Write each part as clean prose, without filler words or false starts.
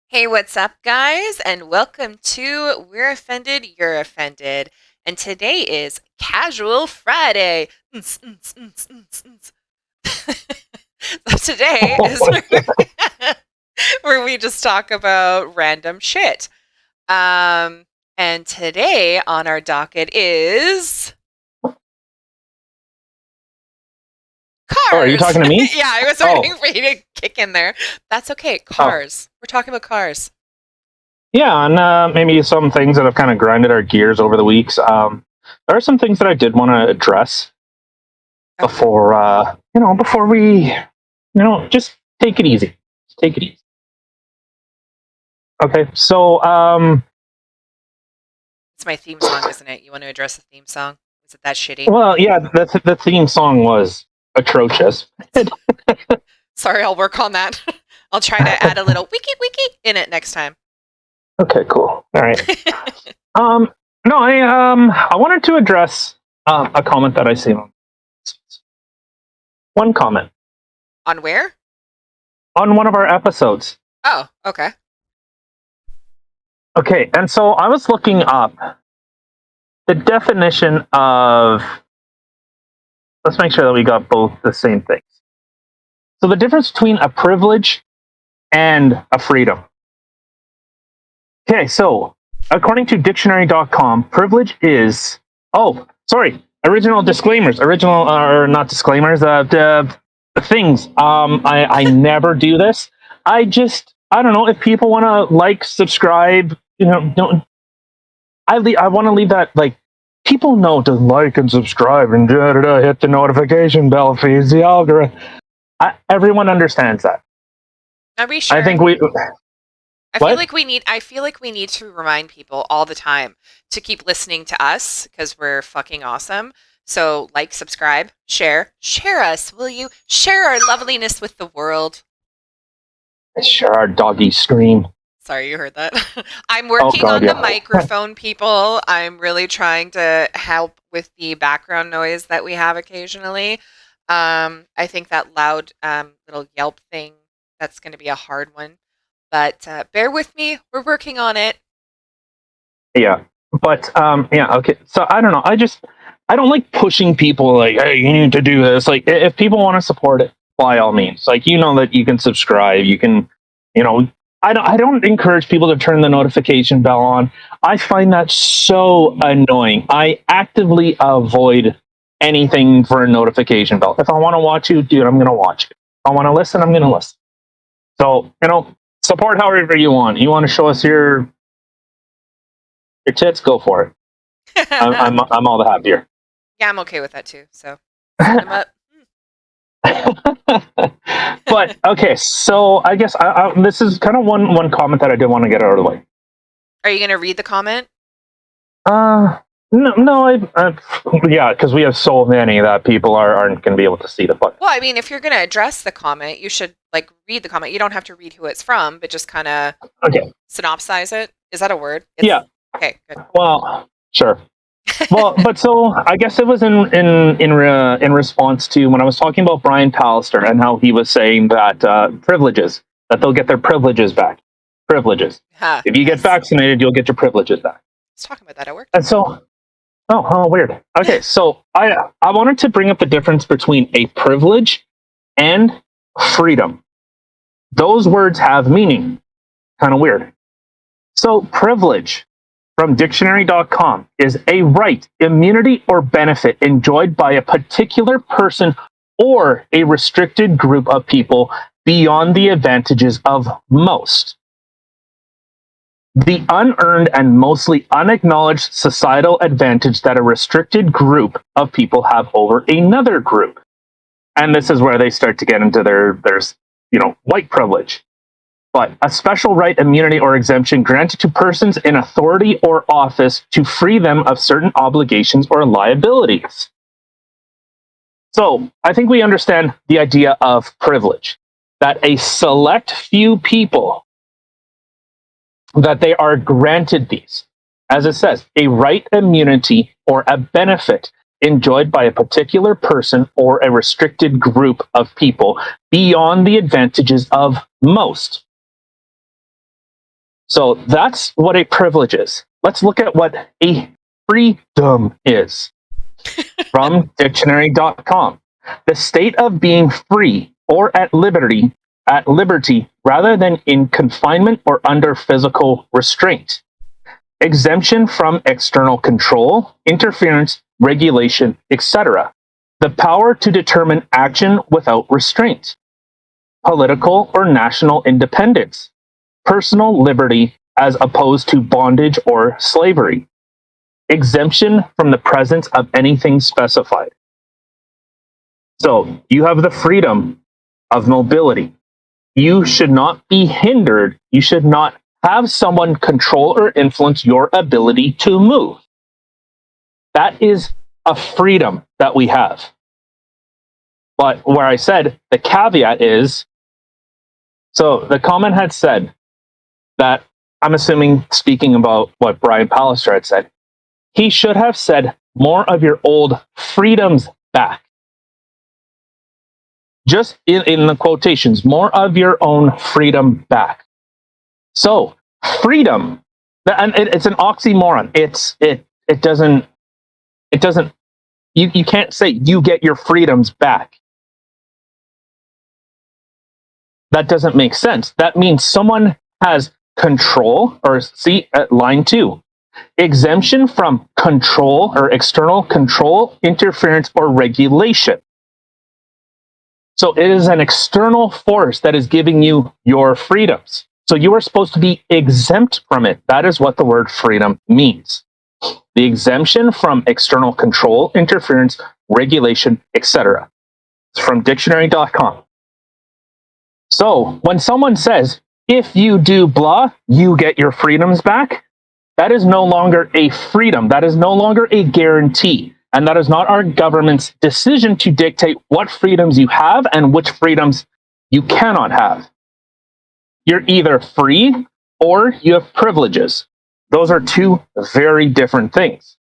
Hey, what's up, guys? And welcome to We're Offended, You're Offended. And today is Casual Friday. So today is where we just talk about random shit. Um, and today on our docket is Oh, are you cars. talking to me? Yeah, I was Oh, waiting for you to kick in there. That's okay. oh, Cars. We're talking about cars. yeah, and maybe some things that have kind of grinded our gears over the weeks. There are some things that I did want to address Okay. before, before we, just take it easy. Just take it easy. Okay, so, It's my theme song, isn't it? You want to address the theme song? Is it that shitty? well, yeah, the theme song was atrocious. Sorry, I'll work on that. I'll try to add a little wiki wiki in it next time. Okay, cool. All right. Um, no, I wanted to address a comment that I see. One comment On where? on one of our episodes. Oh, okay. Okay, and so I was looking up the definition of. Let's make sure that we got both the same things. So the difference between a privilege and a freedom. Okay, so according to dictionary.com, privilege is. Oh, sorry. Original disclaimers. Original, or not disclaimers. The things. I never do this. I don't know if people want to like, subscribe. Don't I want to leave that like people know to like and subscribe and hit the notification bell feeds the algorithm. Everyone understands that. Are we I sure? think we what? I feel like we need to remind people all the time to keep listening to us because we're fucking awesome. So like, subscribe, share us, will you? Share our loveliness with the world. Sure, our doggy scream. Sorry, you heard that. I'm Oh working God, on the yeah. microphone, people. I'm really trying to help with the background noise that we have occasionally. I think that loud little yelp thing, that's going to be a hard one. But bear with me. We're working on it. Yeah, but yeah, okay. So I don't know. I don't like pushing people like, hey, you need to do this. Like, if people want to support it, by all means. Like, that you can subscribe. You can, you know. I don't encourage people to turn the notification bell on. I find that so annoying. I actively avoid anything for a notification bell. If I want to watch you, dude, I'm gonna watch it. If I want to listen, I'm gonna listen. So, support however you want. You want to show us your tits, go for it. I'm all the happier. Yeah, I'm okay with that too. So send them up. But okay, so I guess this is kind of one comment that I did want to get out of the way. Are you going to read the comment? No, no, yeah, because we have so many that people aren't going to be able to see the button. Well, I mean, if you're going to address the comment, you should like read the comment. You don't have to read who it's from, but just kind of Okay, synopsize it. Is that a word? yeah, Okay, good. well, sure. Well, but so I guess it was in response to when I was talking about Brian Pallister and how he was saying that privileges, that they'll get their privileges back. Privileges. Huh, If you get yes. vaccinated, you'll get your privileges back. Let's talk about that at work. And so, weird. Okay, so I wanted to bring up the difference between a privilege and freedom. Those words have meaning. Kind of weird. So, privilege from dictionary.com is a right, immunity, or benefit enjoyed by a particular person or a restricted group of people beyond the advantages of most. The unearned and mostly unacknowledged societal advantage that a restricted group of people have over another group. And this is where they start to get into their white privilege. But a special right, immunity, or exemption granted to persons in authority or office to free them of certain obligations or liabilities. So I think we understand the idea of privilege, that a select few people, that they are granted these, as it says, a right, immunity, or a benefit enjoyed by a particular person or a restricted group of people beyond the advantages of most. So that's what a privilege is. Let's look at what a freedom is from dictionary.com. The state of being free or at liberty rather than in confinement or under physical restraint. Exemption from external control, interference, regulation, etc. The power to determine action without restraint. Political or national independence. Personal liberty as opposed to bondage or slavery. Exemption from the presence of anything specified. So you have the freedom of mobility. You should not be hindered. You should not have someone control or influence your ability to move. That is a freedom that we have. But where I said the caveat is, so the comment had said that, I'm assuming speaking about what Brian Pallister had said, he should have said more of your old freedoms back. Just in the quotations, more of your own freedom back. So freedom, and it's an oxymoron. It doesn't you can't say you get your freedoms back. That doesn't make sense. That means someone has control, or see at line 2, exemption from control or external control, interference, or regulation. So it is an external force that is giving you your freedoms. So you are supposed to be exempt from it. That is what the word freedom means. The exemption from external control, interference, regulation, etc. It's from dictionary.com. So when someone says, if you do blah, you get your freedoms back, that is no longer a freedom. That is no longer a guarantee. And that is not our government's decision to dictate what freedoms you have and which freedoms you cannot have. You're either free or you have privileges. Those are two very different things.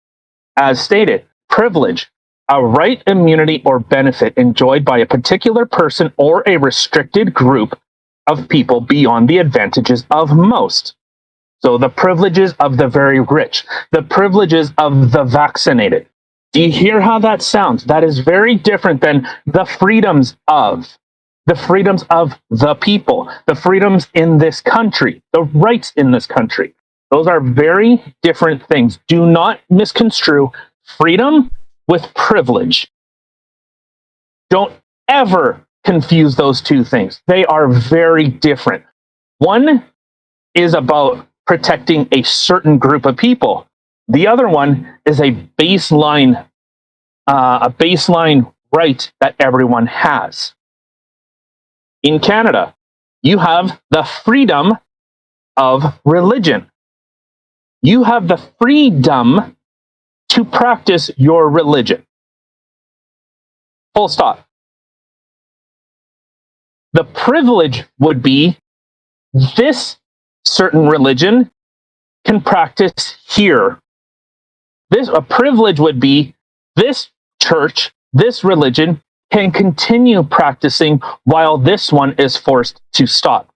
As stated, privilege, a right, immunity, or benefit enjoyed by a particular person or a restricted group of people beyond the advantages of most. So the privileges of the very rich, the privileges of the vaccinated. Do you hear how that sounds? That is very different than the freedoms of the people, the freedoms in this country, the rights in this country. Those are very different things. Do not misconstrue freedom with privilege. Don't ever confuse those two things. They are very different. One is about protecting a certain group of people. The other one is a baseline right that everyone has. In Canada, you have the freedom of religion. You have the freedom to practice your religion. Full stop. The privilege would be this certain religion can practice here. A privilege would be this church, this religion can continue practicing while this one is forced to stop.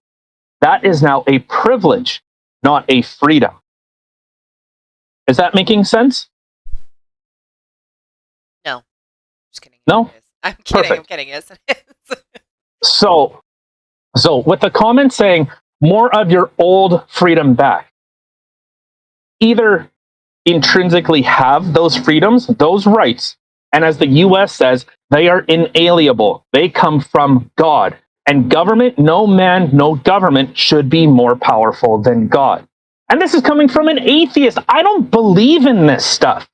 That is now a privilege, not a freedom. Is that making sense? No. Just kidding. No? I'm kidding. Perfect. I'm kidding. Yes, it is. So with the comment saying more of your old freedom back, either intrinsically have those freedoms, those rights, and as the US says, they are inalienable. They come from God. And government, no man, no government should be more powerful than God. And this is coming from an atheist. I don't believe in this stuff.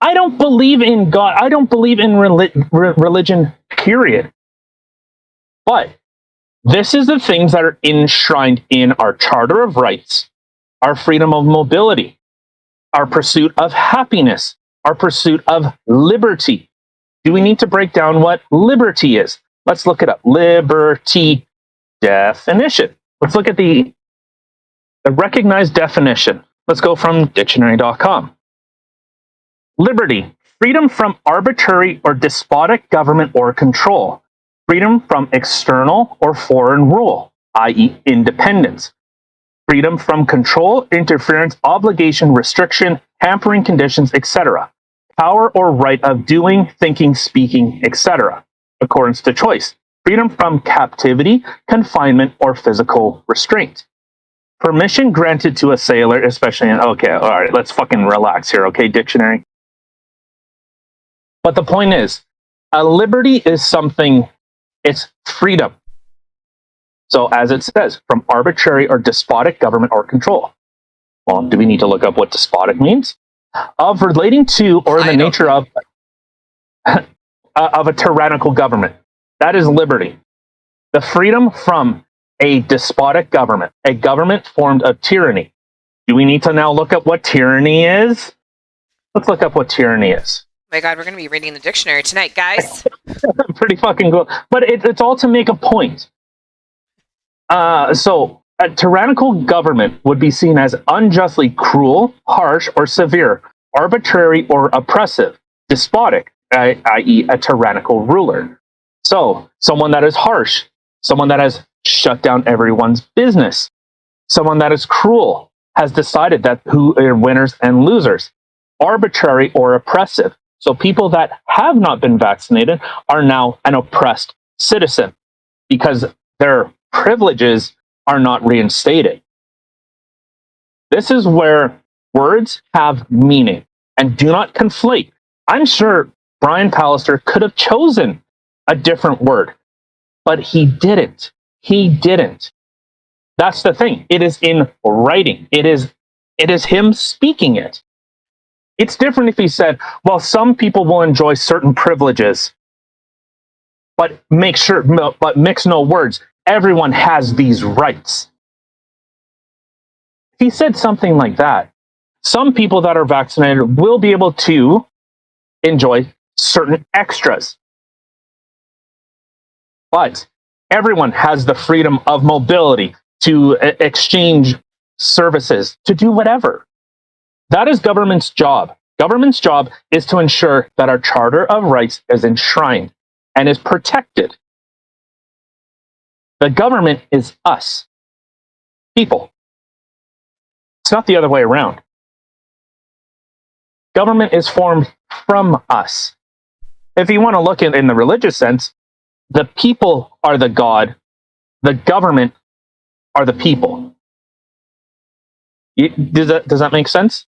I don't believe in God. I don't believe in religion, period. But this is the things that are enshrined in our Charter of Rights, our freedom of mobility, our pursuit of happiness, our pursuit of liberty. Do we need to break down what liberty is? Let's look it up. Liberty definition. Let's look at the recognized definition. Let's go from dictionary.com. Liberty, freedom from arbitrary or despotic government or control. Freedom from external or foreign rule, i.e. independence. freedom from control, interference, obligation, restriction, hampering conditions, etc. Power or right of doing, thinking, speaking, etc. Accordance to choice. Freedom from captivity, confinement, or physical restraint. Permission granted to a sailor, especially in, okay, all right, let's fucking relax here, okay, dictionary? But the point is, a liberty is something, it's freedom. So as it says, from arbitrary or despotic government or control. Well, do we need to look up what despotic means? Of relating to or the nature of a tyrannical government. That is liberty. The freedom from a despotic government, a government formed of tyranny. Do we need to now look up what tyranny is? Let's look up what tyranny is. Oh my God, we're going to be reading the dictionary tonight, guys. Pretty fucking cool. But it's all to make a point. So a tyrannical government would be seen as unjustly cruel, harsh, or severe, arbitrary or oppressive, despotic, i.e. a tyrannical ruler. So someone that is harsh, someone that has shut down everyone's business, someone that is cruel, has decided that who are winners and losers, arbitrary or oppressive. So people that have not been vaccinated are now an oppressed citizen because their privileges are not reinstated. This is where words have meaning and do not conflate. I'm sure Brian Pallister could have chosen a different word, but he didn't. He didn't. That's the thing. It is in writing. It is him speaking it. It's different if he said, well, some people will enjoy certain privileges, but mix no words. Everyone has these rights. If he said something like that, some people that are vaccinated will be able to enjoy certain extras. But everyone has the freedom of mobility to exchange services, to do whatever. That is government's job. Government's job is to ensure that our Charter of Rights is enshrined and is protected. The government is us, people. It's not the other way around. Government is formed from us. If you want to look in the religious sense, the people are the God, the government are the people. Does that make sense?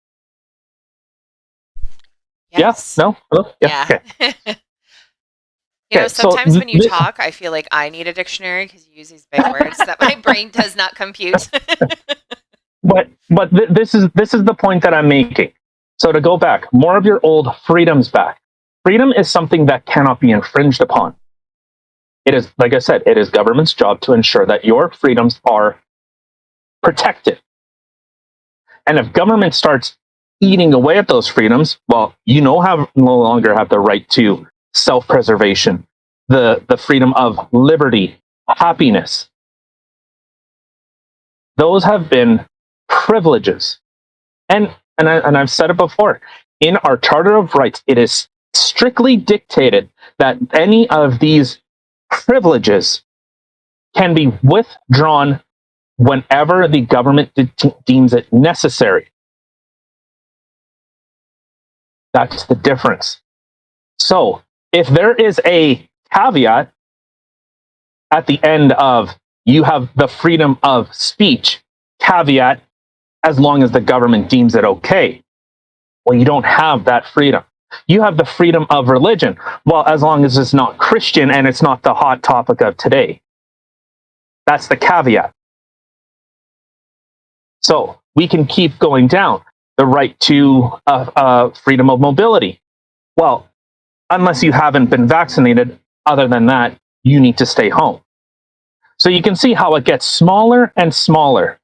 Yes. Yeah? No? Hello? Yeah. Okay. You know, sometimes when you talk, I feel like I need a dictionary because you use these big words that my brain does not compute. But this is the point that I'm making. So to go back, more of your old freedoms back. Freedom is something that cannot be infringed upon. It is, like I said, it is government's job to ensure that your freedoms are protected. And if government starts eating away at those freedoms, well, you no longer have the right to self-preservation, the freedom of liberty, happiness. Those have been privileges. And I've said it before, in our Charter of Rights, it is strictly dictated that any of these privileges can be withdrawn whenever the government deems it necessary. That's the difference. So if there is a caveat at the end of you have the freedom of speech, caveat, as long as the government deems it okay. Well, you don't have that freedom. You have the freedom of religion. Well, as long as it's not Christian and it's not the hot topic of today. That's the caveat. So we can keep going down. The right to freedom of mobility. Well, unless you haven't been vaccinated, other than that, you need to stay home. So you can see how it gets smaller and smaller.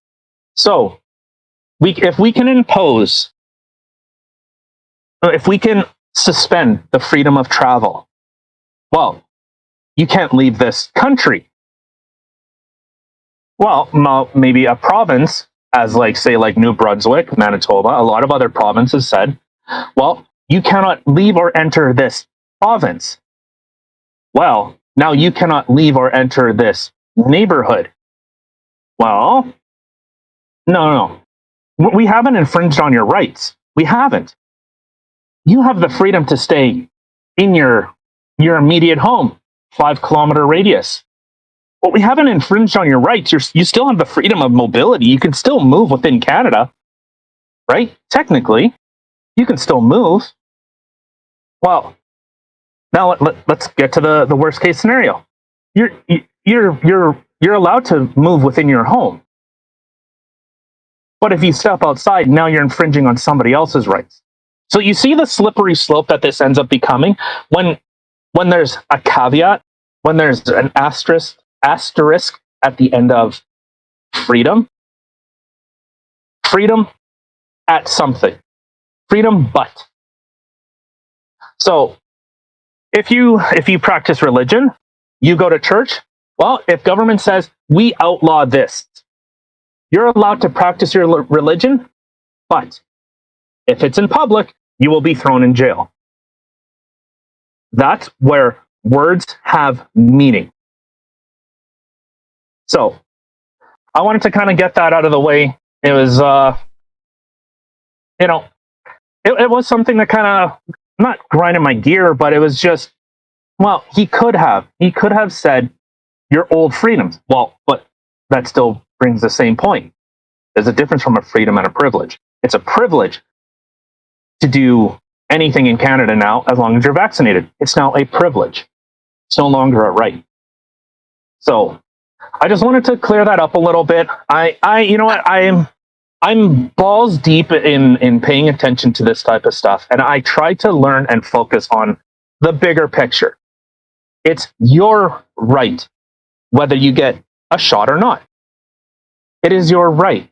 So if we can suspend the freedom of travel, well, you can't leave this country. Well, maybe a province, as like New Brunswick, Manitoba, a lot of other provinces said, well, you cannot leave or enter this province. Well, now you cannot leave or enter this neighborhood. Well, No, no, no. We haven't infringed on your rights. We haven't. You have the freedom to stay in your immediate home, 5 kilometer radius. Well, we haven't infringed on your rights. You still have the freedom of mobility. You can still move within Canada, right? Technically, you can still move. Well, now let's get to the worst case scenario. You're you're allowed to move within your home, but if you step outside, now you're infringing on somebody else's rights. So you see the slippery slope that this ends up becoming when there's a caveat, when there's an asterisk at the end of freedom, freedom at something, freedom but. So if you practice religion, you go to church. Well, if government says we outlaw this, you're allowed to practice your religion, but if it's in public, you will be thrown in jail. That's where words have meaning. So I wanted to kind of get that out of the way. It was, you know, it was something that kind of not grinded my gear, but it was just, well, he could have said your old freedoms. Well, but that still brings the same point. There's a difference from a freedom and a privilege. It's a privilege to do anything in Canada now as long as you're vaccinated. It's now a privilege. It's no longer a right. So I just wanted to clear that up a little bit. You know what? I'm balls deep in paying attention to this type of stuff, and I try to learn and focus on the bigger picture. It's your right whether you get a shot or not. It is your right.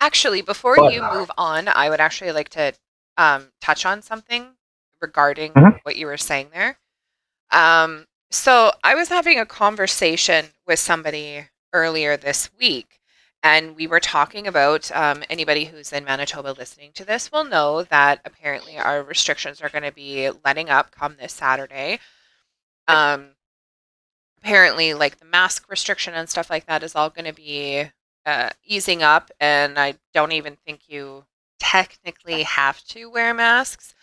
Actually, before But you move on, I would actually like to touch on something regarding mhm, what you were saying there. So I was having a conversation with somebody earlier this week, and we were talking about anybody who's in Manitoba listening to this will know that apparently our restrictions are going to be letting up come this Saturday. Um, Apparently, like the mask restriction and stuff like that is all going to be easing up, and I don't even think you technically have to wear masks,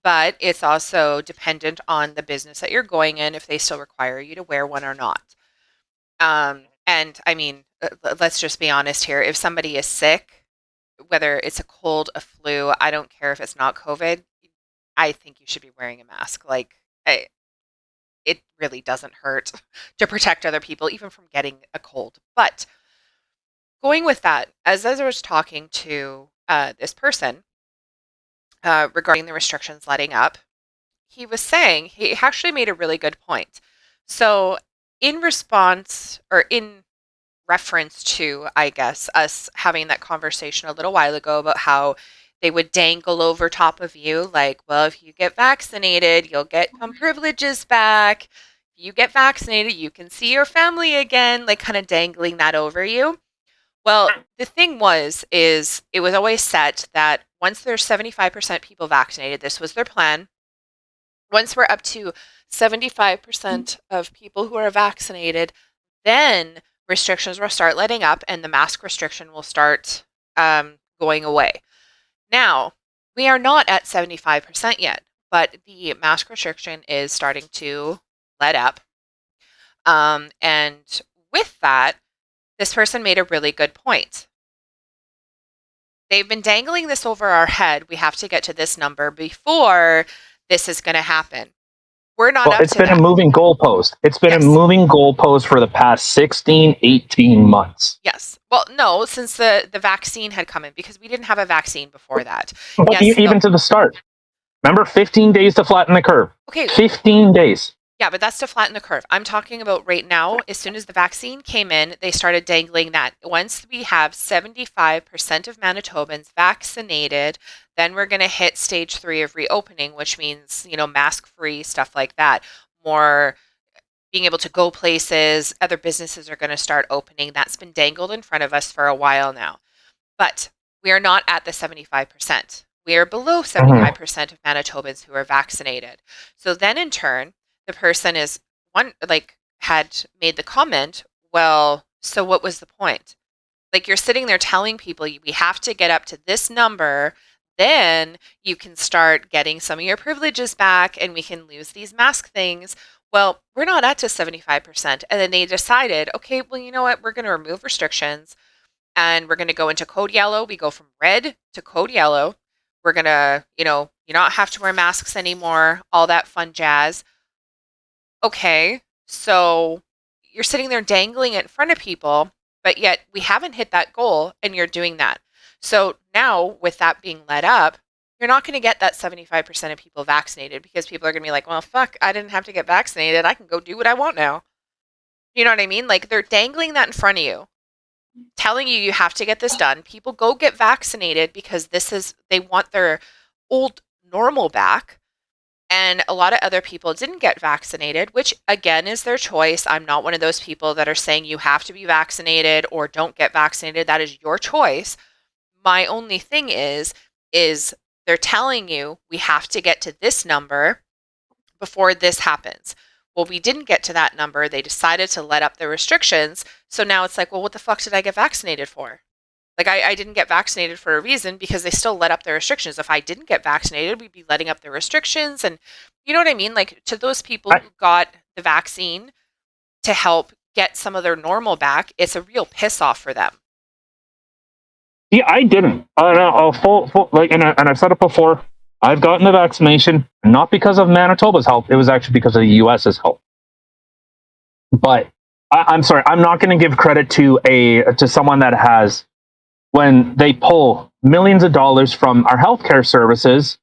but it's also dependent on the business that you're going in if they still require you to wear one or not. And I mean, let's just be honest here. If somebody is sick, whether it's a cold, a flu, I don't care if it's not COVID, I think you should be wearing a mask. Like, it really doesn't hurt to protect other people, even from getting a cold. But going with that, as I was talking to this person regarding the restrictions letting up, he was saying he actually made a really good point. So, in response or in reference to, I guess, us having that conversation a little while ago about how they would dangle over top of you, like, well, if you get vaccinated, you'll get some privileges back. If you get vaccinated, you can see your family again, like kind of dangling that over you. Well, the thing is it was always set that once there's 75% people vaccinated, this was their plan. Once we're up to 75% of people who are vaccinated, then restrictions will start letting up and the mask restriction will start going away. Now, we are not at 75% yet, but the mask restriction is starting to let up. And with that, this person made a really good point. They've been dangling this over our head. We have to get to this number before this is going to happen. We're not well, up it's to been a that. moving goalpost. It's been a Yes. moving goalpost for the past 16, 18 months. Yes. Well, no, since the vaccine had come in, because we didn't have a vaccine before that. But Yes. even to the start, remember 15 days to flatten the curve. Okay. 15 days. Yeah, but that's to flatten the curve. I'm talking about right now. As soon as the vaccine came in, they started dangling that once we have 75% of Manitobans vaccinated, then we're going to hit stage 3 of reopening, which means, mask free, stuff like that. More being able to go places, other businesses are going to start opening. That's been dangled in front of us for a while now. But we are not at the 75%. We are below 75% of Manitobans who are vaccinated. So then in turn, the person is had made the comment, well, so what was the point? Like, you're sitting there telling people we have to get up to this number, then you can start getting some of your privileges back and we can lose these mask things. Well, we're not at to 75%. And then they decided, okay, well, you know what? We're going to remove restrictions and we're going to go into code yellow. We go from red to code yellow. We're going to, you not have to wear masks anymore, all that fun jazz. Okay, so you're sitting there dangling it in front of people, but yet we haven't hit that goal and you're doing that. So now, with that being led up, you're not going to get that 75% of people vaccinated because people are going to be like, well, fuck, I didn't have to get vaccinated. I can go do what I want now. You know what I mean? Like, they're dangling that in front of you, telling you have to get this done. People go get vaccinated because they want their old normal back. And a lot of other people didn't get vaccinated, which again is their choice. I'm not one of those people that are saying you have to be vaccinated or don't get vaccinated. That is your choice. My only thing is they're telling you we have to get to this number before this happens. Well, we didn't get to that number. They decided to let up the restrictions. So now it's like, well, what the fuck did I get vaccinated for? Like, I didn't get vaccinated for a reason because they still let up the restrictions. If I didn't get vaccinated, we'd be letting up the restrictions. And you know what I mean? Like, to those people who got the vaccine to help get some of their normal back, it's a real piss off for them. Yeah, I didn't. And I've said it before. I've gotten the vaccination not because of Manitoba's help. It was actually because of the U.S.'s help. But I'm sorry. I'm not going to give credit to someone that has, when they pull millions of dollars from our healthcare services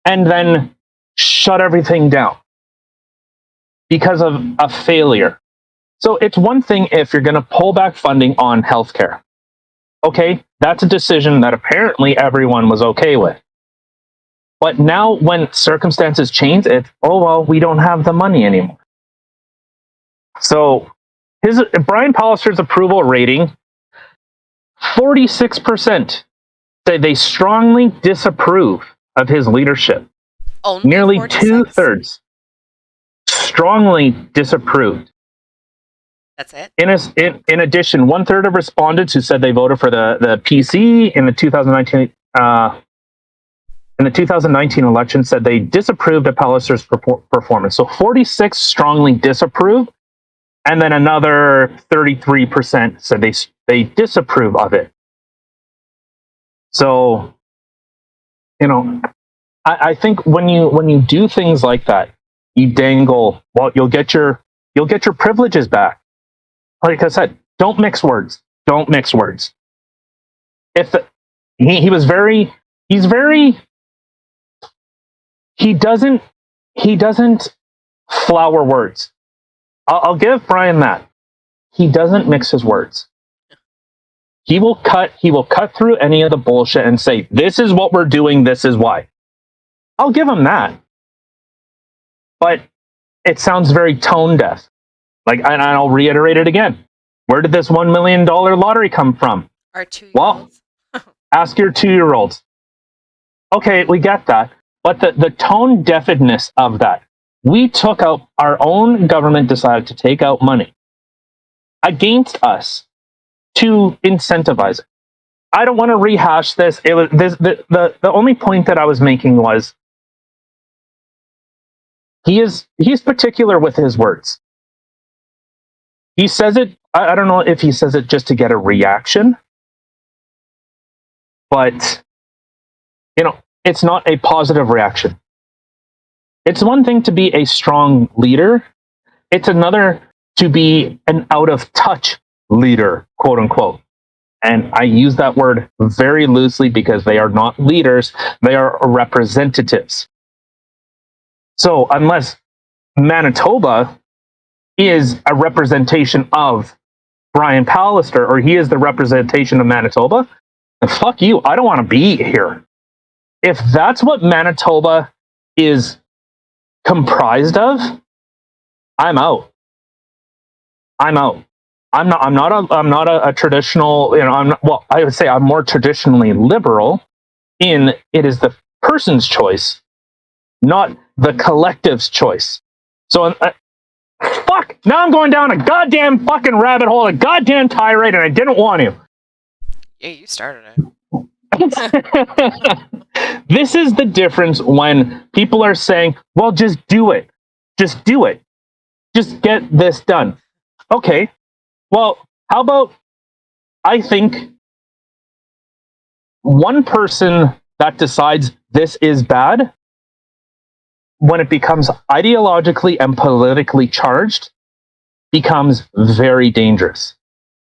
and then shut everything down because of a failure. So it's one thing if you're going to pull back funding on healthcare. Okay, that's a decision that apparently everyone was okay with. But now when circumstances change, it's, oh, well, we don't have the money anymore. So Brian Pallister's approval rating, 46% say they strongly disapprove of his leadership. Only Nearly 46? 2/3 strongly disapproved. That's it? In addition, 1/3 of respondents who said they voted for the PC in the 2019 election said they disapproved of Pallister's performance. So 46 strongly disapproved, and then another 33% said they disapprove of it. So, I think when you do things like that, you dangle. Well, you'll get your privileges back. Like I said, don't mix words. Don't mix words. He doesn't flower words. I'll give Brian that. He doesn't mix his words. He will cut through any of the bullshit and say, this is what we're doing, this is why. I'll give him that. But it sounds very tone deaf. Like, and I'll reiterate it again. Where did this $1 million lottery come from? Our 2-year-olds. Well, ask your 2-year-olds. Okay, we get that. But the tone deafness of that. We took out, our own government decided to take out money against us to incentivize it. I don't want to rehash this. It was the only point that I was making was he's particular with his words. He says it, I don't know if he says it just to get a reaction, but it's not a positive reaction. It's one thing to be a strong leader. It's another to be an out of touch leader, quote unquote. And I use that word very loosely because they are not leaders, they are representatives. So unless Manitoba is a representation of Brian Pallister, or he is the representation of Manitoba, then fuck you, I don't want to be here. If that's what Manitoba is comprised of, I'm out. I'm not a traditional, I would say I'm more traditionally liberal in it is the person's choice, not the collective's choice. So fuck Now I'm going down a goddamn fucking rabbit hole, a goddamn tirade, and I didn't want to. Yeah, you started it. This is the difference when people are saying, well, just do it. Just do it. Just get this done. Okay. Well, how about I think one person that decides this is bad, when it becomes ideologically and politically charged, becomes very dangerous.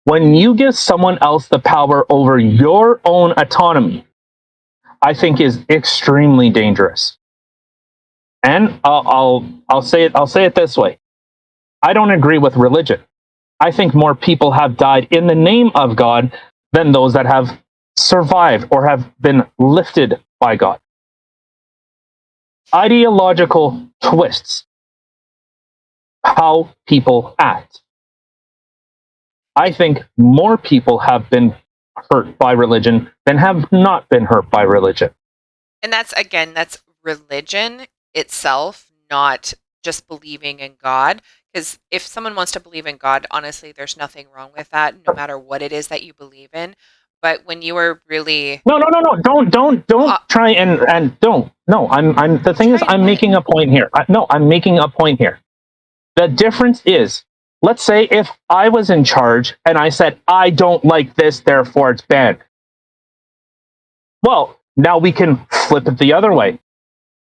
When you give someone else the power over your own autonomy, I think is extremely dangerous. And I'll say it this way. I don't agree with religion. I think more people have died in the name of God than those that have survived or have been lifted by God. Ideological twists how people act. I think more people have been hurt by religion than have not been hurt by religion. And that's religion itself, not just believing in God. Because if someone wants to believe in God, honestly, there's nothing wrong with that, no matter what it is that you believe in. But when you are really No. Don't try and don't. No, I'm the thing is I'm making a point here. I'm making a point here. The difference is, let's say if I was in charge and I said, I don't like this, therefore it's banned. Well, now we can flip it the other way.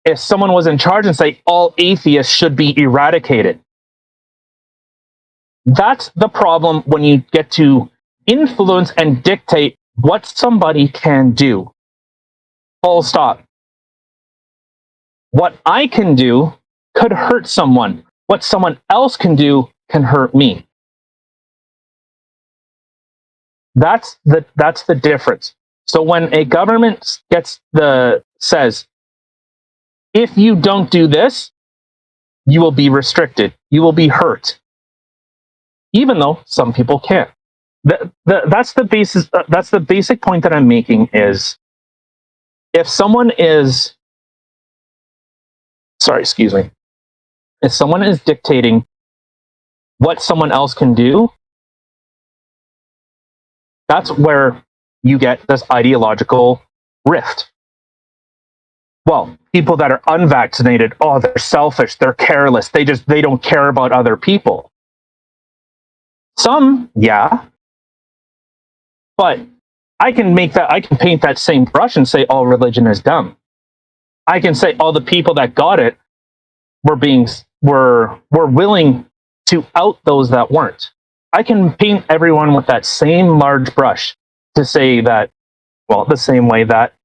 If someone was in charge and say all atheists should be eradicated, that's the problem when you get to influence and dictate what somebody can do. Full stop. What I can do could hurt someone. What someone else can do can hurt me. That's the difference. So when a government says, if you don't do this, you will be restricted. You will be hurt. Even though some people can't. That's the basis. That's the basic point that I'm making is, if someone is, if someone is dictating what someone else can do, that's where you get this ideological rift. Well, people that are unvaccinated, oh, they're selfish, they're careless, they don't care about other people. Some, yeah. But I can paint that same brush and say all religion is dumb. I can say all the people that got it were willing to out those that weren't. I can paint everyone with that same large brush to say that, well, the same way that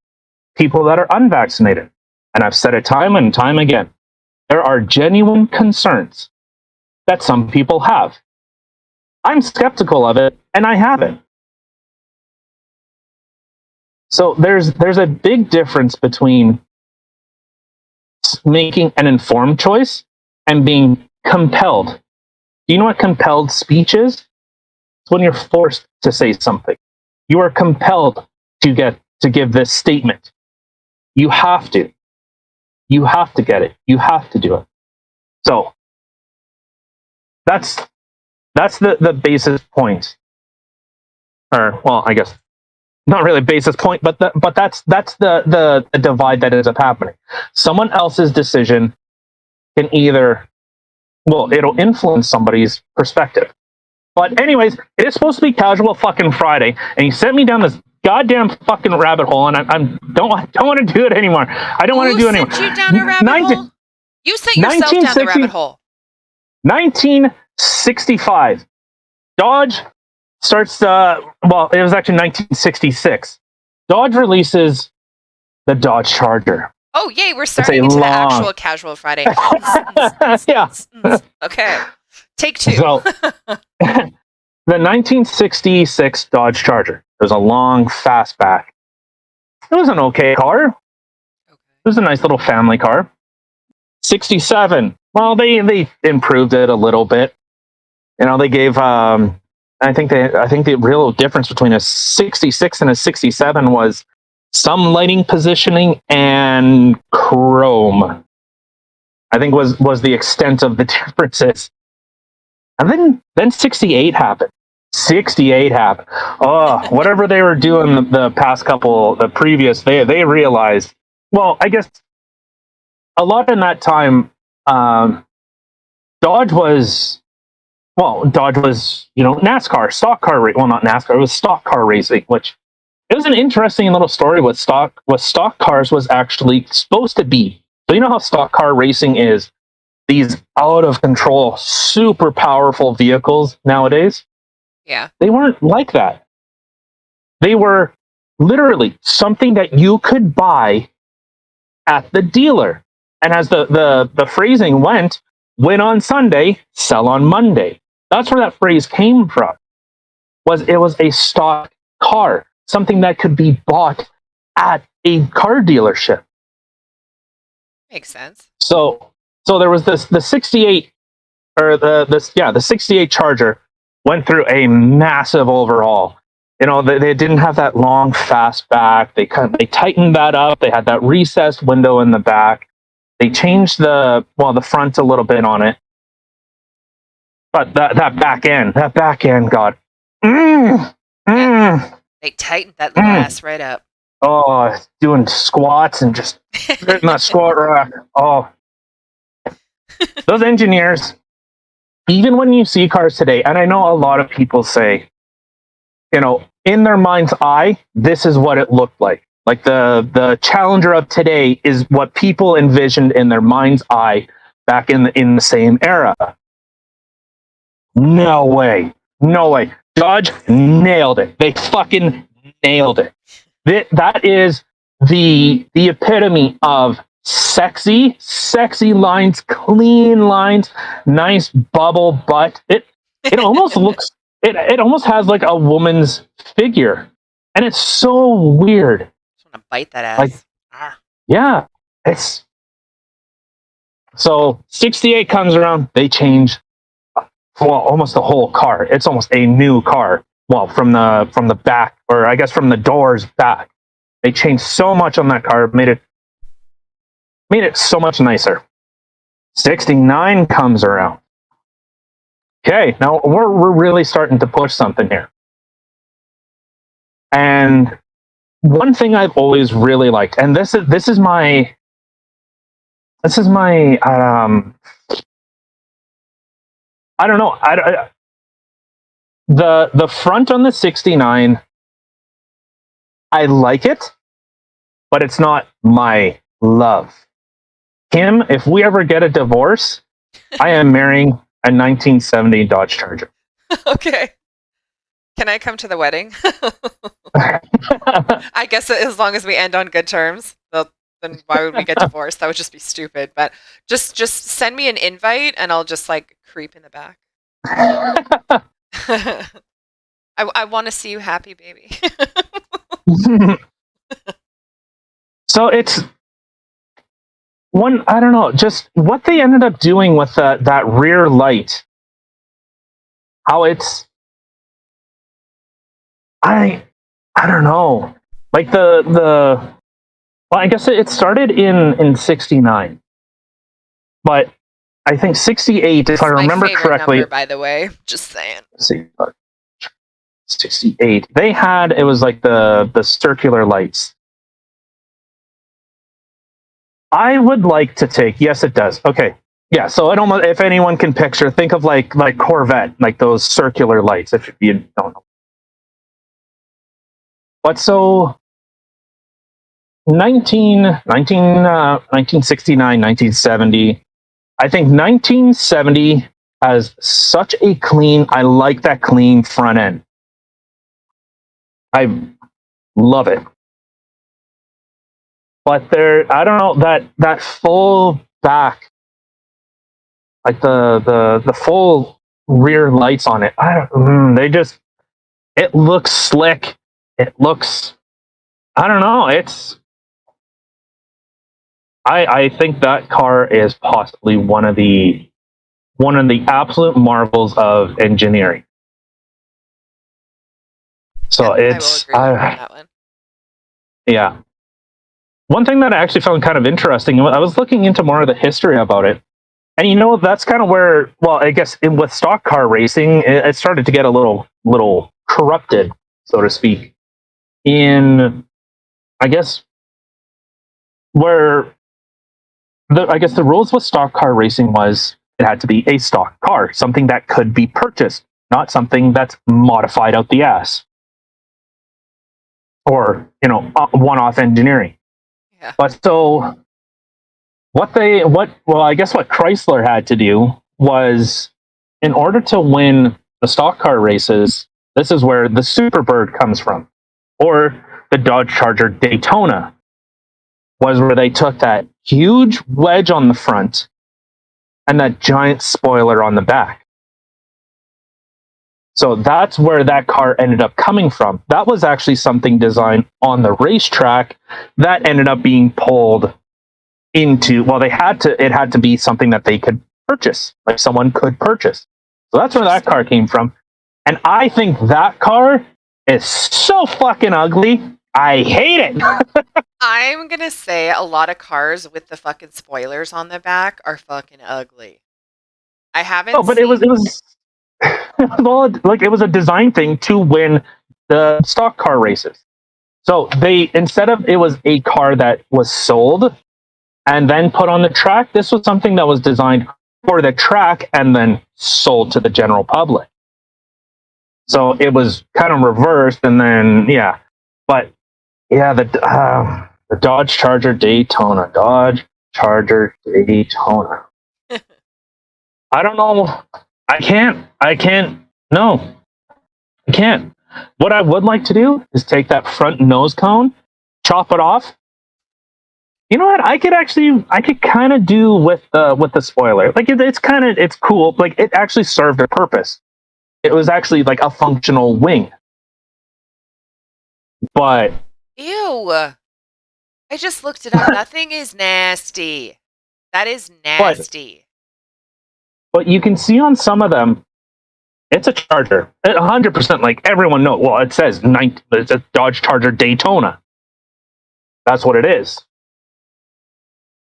people that are unvaccinated, and I've said it time and time again, there are genuine concerns that some people have. I'm skeptical of it, and I have it. So there's a big difference between making an informed choice and being compelled. Do you know what compelled speech is? It's when you're forced to say something. You are compelled to give this statement. You have to. You have to get it. You have to do it. So that's the basis point. Or, well, I guess not really basis point, but that's the divide that ends up happening. Someone else's decision can either, well, it'll influence somebody's perspective. But anyways, it is supposed to be Casual fucking Friday, and you sent me down this goddamn fucking rabbit hole, and I don't want to do it anymore. I don't want to do it anymore. Who sent you down a rabbit hole? You sent yourself down the rabbit hole. 1965. Dodge starts, well, it was actually 1966. Dodge releases the Dodge Charger. Oh, yay, we're starting into the actual Casual Friday. Yeah. Okay, take two. So, the 1966 Dodge Charger. It was a long fastback. It was an okay car. Okay. It was a nice little family car. 67. Well, they improved it a little bit. You know, they gave I think the real difference between a 66 and a 67 was some lighting positioning and chrome. I think was the extent of the differences. And then 68 happened. 68 happened. Oh, whatever they were doing the past couple, the previous, they realized. Well, I guess a lot in that time, Dodge was NASCAR, stock car well, not NASCAR, it was stock car racing, which it was an interesting little story. What stock cars was actually supposed to be. So you know how stock car racing is, these out of control, super powerful vehicles nowadays. Yeah. They weren't like that. They were literally something that you could buy at the dealer. And as the phrasing went, win on Sunday, sell on Monday. That's where that phrase came from. It was a stock car, something that could be bought at a car dealership. Makes sense. So there was the 68 or the 68 Charger went through a massive overhaul. They didn't have that long fast back. They tightened that up. They had that recessed window in the back. They changed the front a little bit on it. But that back end got They tightened that little ass right up. Oh, doing squats and just hitting that squat rack. Oh, those engineers, even when you see cars today, and I know a lot of people say, in their mind's eye, this is what it looked like. Like the Challenger of today is what people envisioned in their mind's eye back in the same era. No way. No way. Dodge nailed it. They fucking nailed it. That is the epitome of sexy lines, clean lines, nice bubble butt. It almost looks it almost has like a woman's figure. And it's so weird. Just want to bite that ass. Like, yeah, it's so 68 comes around, they change almost the whole car. It's almost a new car. Well, from the back, or I guess from the doors back. They changed so much on that car, made it so much nicer. 69 comes around. Okay, now we're really starting to push something here. And one thing I've always really liked, and this is my I don't know. The front on the 69, I like it, but it's not my love. Kim, if we ever get a divorce, I am marrying a 1970 Dodge Charger. Okay. Can I come to the wedding? I guess as long as we end on good terms. Then why would we get divorced? That would just be stupid. But just send me an invite and I'll just like creep in the back. I want to see you happy, baby. So it's I don't know, just what they ended up doing with that rear light. How I don't know. Like well, I guess it started in 69. But I think 68, if I remember correctly. Number, by the way, just saying. Let's see, 68. It was like the circular lights. I would like to take. Yes, it does. Okay. Yeah. So it almost, if anyone can picture, think of like Corvette, like those circular lights. If you don't know. But so 1969, 1970. I think 1970 has such a clean. I like that clean front end. I love it. But I don't know, that full back, like the full rear lights on it. It looks slick. It looks, I don't know. I think that car is possibly one of the absolute marvels of engineering. So yeah, it's, I will agree with that one. Yeah. One thing that I actually found kind of interesting, I was looking into more of the history about it, And that's kind of where, well, I guess with stock car racing, it started to get a little corrupted, so to speak. In, I guess, where the rules with stock car racing was it had to be a stock car, something that could be purchased, not something that's modified out the ass or one-off engineering. Yeah. But so I guess what Chrysler had to do was, in order to win the stock car races, this is where the Superbird comes from, or the Dodge Charger Daytona, was where they took that huge wedge on the front and that giant spoiler on the back. So that's where that car ended up coming from. That was actually something designed on the racetrack that ended up being pulled into, well, it had to be something that they could purchase, like someone could purchase. So that's where that car came from. And I think that car is so fucking ugly. I hate it. I'm gonna say a lot of cars with the fucking spoilers on the back are fucking ugly. I haven't Oh, but seen. it was like it was a design thing to win the stock car races. So they, instead of, it was a car that was sold and then put on the track, this was something that was designed for the track and then sold to the general public. So it was kind of reversed, and then but the Dodge Charger Daytona, I don't know. I can't. No, I can't. What I would like to do is take that front nose cone, chop it off. You know what? I could kind of do with the spoiler. Like it's cool. Like it actually served a purpose. It was actually like a functional wing. But Ew! I just looked it up. That thing is nasty. That is but nasty. but you can see on some of them, it's a Charger. 100%. Like everyone knows. Well, it says it's a Dodge Charger Daytona. That's what it is.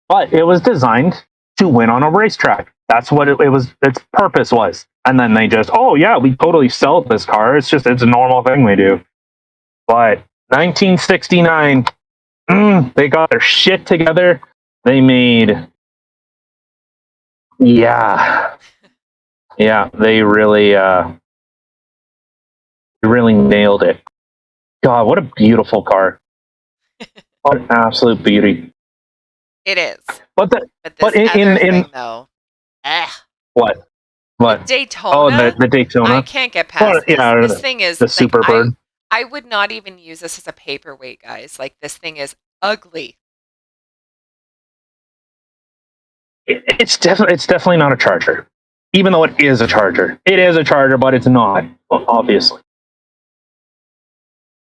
But it was designed to win on a racetrack. That's what it was. Its purpose was. And then they just, oh yeah, we totally sell this car. It's a normal thing we do. But 1969, they got their shit together. They made, yeah, they really nailed it. God, what a beautiful car! What an absolute beauty. It is. But this in thing though, what? The Daytona. Oh, the Daytona. I can't get past this. This thing is the like, Superbird. I would not even use this as a paperweight, guys. Like this thing is ugly. It's definitely not a Charger, even though it is a Charger. It is a Charger, but it's not, obviously.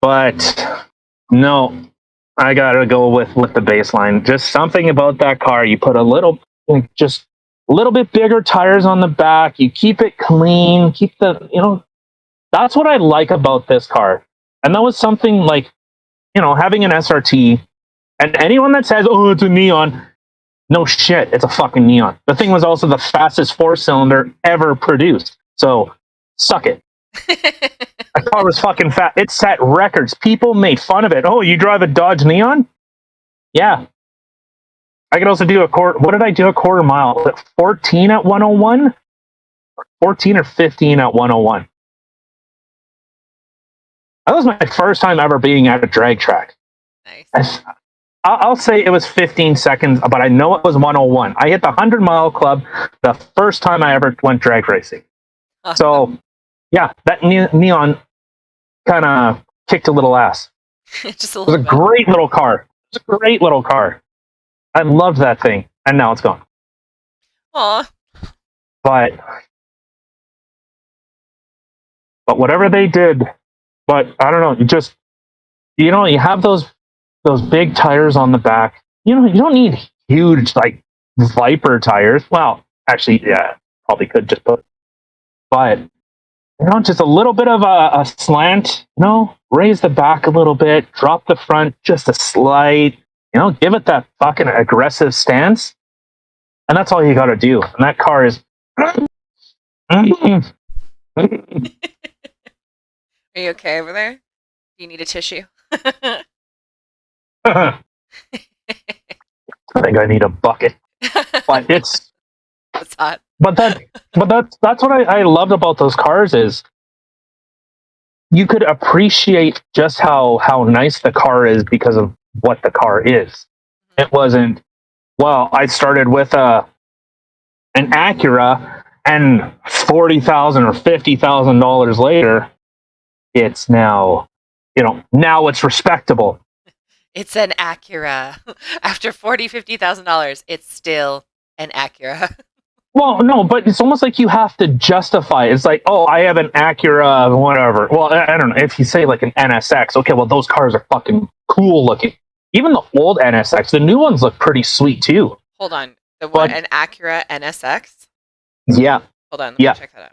But no, I gotta go with the baseline. Just something about that car. You put just a little bit bigger tires on the back. You keep it clean. Keep that's what I like about this car. And that was something like, having an SRT. And anyone that says, "Oh, it's a neon," no shit, it's a fucking neon. The thing was also the fastest 4-cylinder ever produced. So suck it. That car was fucking fast. It set records. People made fun of it. Oh, you drive a Dodge Neon? Yeah. I could also do what did I do a quarter mile? Was it 14 at 101? 14 or 15 at 101? That was my first time ever being at a drag track. Nice. I'll say it was 15 seconds, but I know it was 101. I hit the 100-mile club the first time I ever went drag racing. So, yeah, that neon kind of kicked a little ass. Just a little. It was a great little car. It was a great little car. I loved that thing, and now it's gone. Aw. But whatever they did, but I don't know. You have those big tires on the back. You don't need huge like Viper tires. Well, actually, yeah, probably could just put, but just a little bit of a slant. Raise the back a little bit, drop the front just a slight. Give it that fucking aggressive stance. And that's all you got to do. And that car is. Are you okay over there? Do you need a tissue? I think I need a bucket. But it's. It's hot. But that's what I loved about those cars is you could appreciate just how nice the car is because of what the car is. It wasn't, well, I started with an Acura, and $40,000 or $50,000 later, it's now, now it's respectable. It's an Acura. After $40,000-$50,000, it's still an Acura. Well, no, but it's almost like you have to justify it. It's like, oh, I have an Acura, whatever. Well, I don't know. If you say like an NSX, okay, well, those cars are fucking cool looking. Even the old NSX, the new ones look pretty sweet too. Hold on. An Acura NSX? Yeah. Hold on. Let me check that out.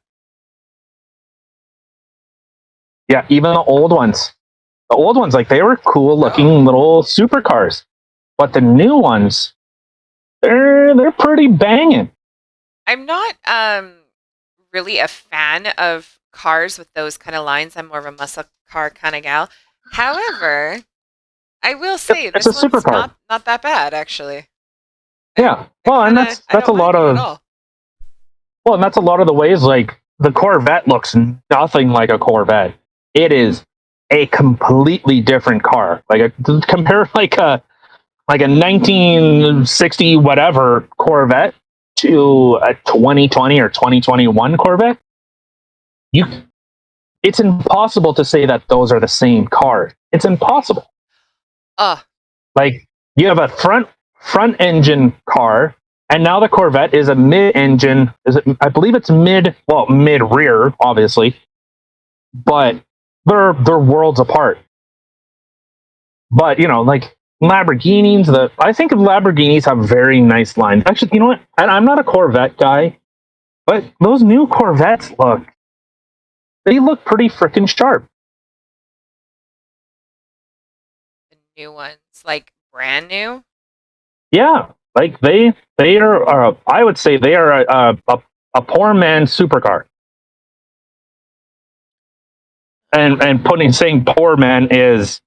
Yeah, even the old ones. The old ones, like, they were cool looking little supercars. But the new ones, they're pretty banging. I'm not really a fan of cars with those kind of lines. I'm more of a muscle car kind of gal. However, I will say this one's not that bad, actually. Yeah. Well, and that's a lot of. Well, and that's a lot of the ways. Like, the Corvette looks nothing like a Corvette. It is a completely different car. Like, compare like a 1960 whatever Corvette to a 2020 or 2021 Corvette. It's impossible to say that those are the same car. It's impossible. Like, you have a front engine car, and now the Corvette is a mid-engine. I believe it's mid-rear, obviously, but they're worlds apart. But like Lamborghinis, I think Lamborghinis have very nice lines. Actually, you know what? I'm not a Corvette guy, but those new Corvettes look pretty freaking sharp. The new ones, like brand new? Yeah, like they are. I would say they are a poor man's supercar. And saying poor man is,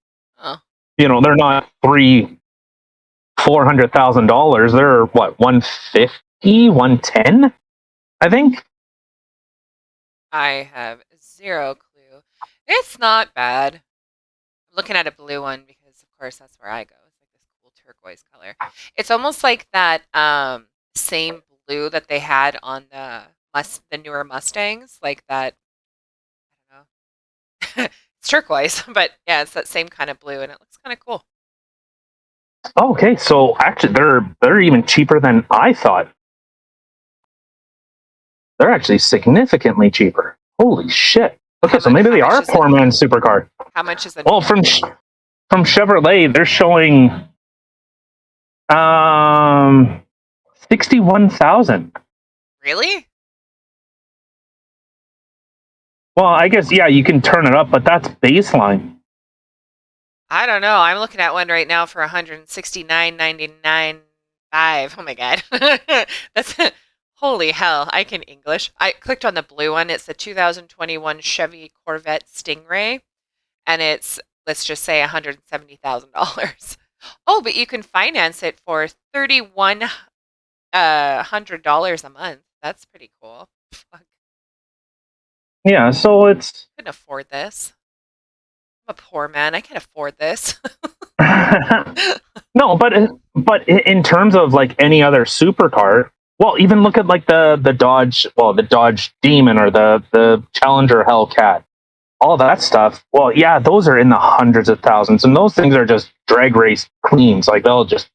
they're not $400,000. They're what, 150, 110, I think. I have zero clue. It's not bad. I'm looking at a blue one because, of course, that's where I go. It's like this cool turquoise color. It's almost like that same blue that they had on the newer Mustangs, like that. I don't know. It's turquoise, but yeah, it's that same kind of blue, and it looks kind of cool. Okay, so actually, they're even cheaper than I thought. They're actually significantly cheaper. Holy shit! Okay, so maybe they are a poor man's supercar. How much is it? Well, from Chevrolet, they're showing 61,000. Really? Well, I guess, yeah, you can turn it up, but that's baseline. I don't know. I'm looking at one right now for $169.99.5. Oh my god, that's holy hell! I can English. I clicked on the blue one. It's the 2021 Chevy Corvette Stingray, and it's, let's just say, $170,000. Oh, but you can finance it for $3,100 a month. That's pretty cool. Fuck. Yeah, so it's. I couldn't afford this. I'm a poor man. I can't afford this. No, but in terms of like any other supercar, well, even look at like the Dodge, the Dodge Demon or the Challenger Hellcat, all that stuff. Well, yeah, those are in the hundreds of thousands, and those things are just drag race cleans. Like, they'll just,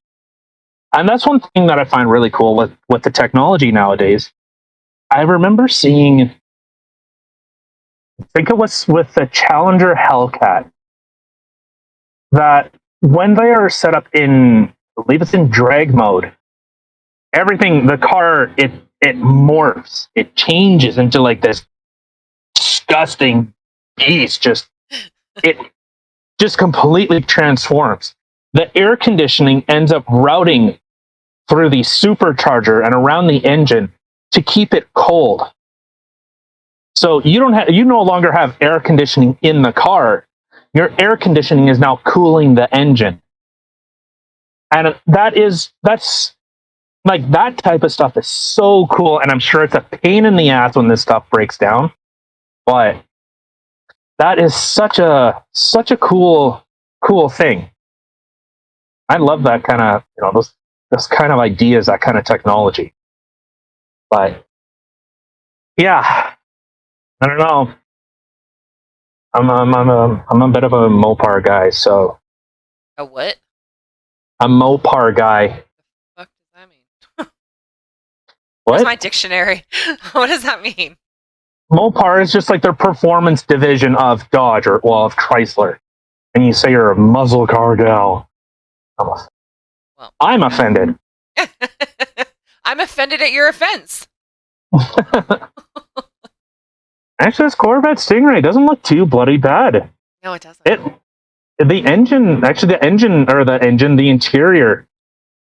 and that's one thing that I find really cool with the technology nowadays. I remember seeing, I think it was with the Challenger Hellcat, that when they are set up in, I believe it's in drag mode, everything, the car, it morphs, it changes into like this disgusting beast. It just completely transforms. The air conditioning ends up routing through the supercharger and around the engine to keep it cold. So you no longer have air conditioning in the car. Your air conditioning is now cooling the engine. And that's like, that type of stuff is so cool, and I'm sure it's a pain in the ass when this stuff breaks down. But that is such a cool thing. I love that kind of, those kind of ideas, that kind of technology. But yeah, I don't know. I'm a bit of a Mopar guy, so A what? a Mopar guy. Fuck does that mean? Where's my What? dictionary? What does that mean? Mopar is just like their performance division of Dodge, or well, of Chrysler. And you say you're a muscle car gal. Well, I'm offended. I'm offended at your offense. Actually, this Corvette Stingray doesn't look too bloody bad. No, it doesn't. The interior,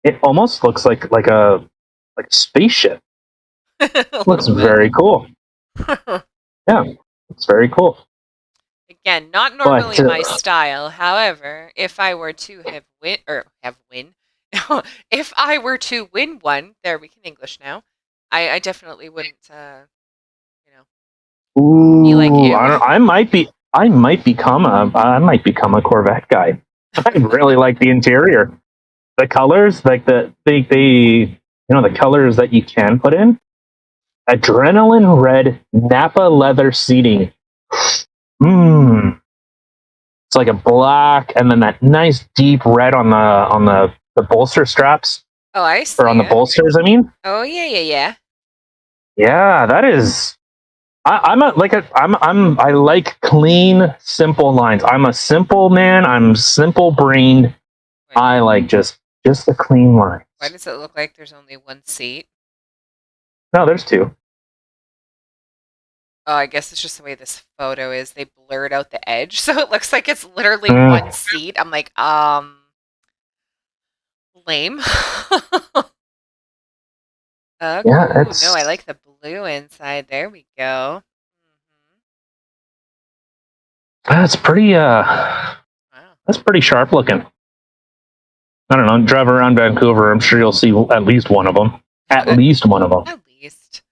it almost looks like a spaceship. Looks very cool. Yeah, it's very cool. Again, not normally But my style. However, if I were to if I were to win one, there we can English now. I definitely wouldn't, be like ooh, you. I might become a Corvette guy. I really like the interior, the colors, like the colors that you can put in. Adrenaline red Napa leather seating. Mmm. It's like a black, and then that nice deep red on the bolster straps, Oh, I or see on the it. bolsters. I mean, Oh yeah. yeah, that is. I like clean, simple lines. I'm a simple man. I'm simple brained. Wait, I like just the clean lines. why does it look like there's only one seat? No, there's two. Oh, I guess it's just the way this photo is. They blurred out the edge, so it looks like it's literally one Mm, seat. I'm like, lame. yeah, Ooh, no, I like the blue inside. There we go. that's pretty Wow. that's pretty sharp looking. I don't know. Drive around Vancouver. I'm sure you'll see at least one of them. At least one of them. At least.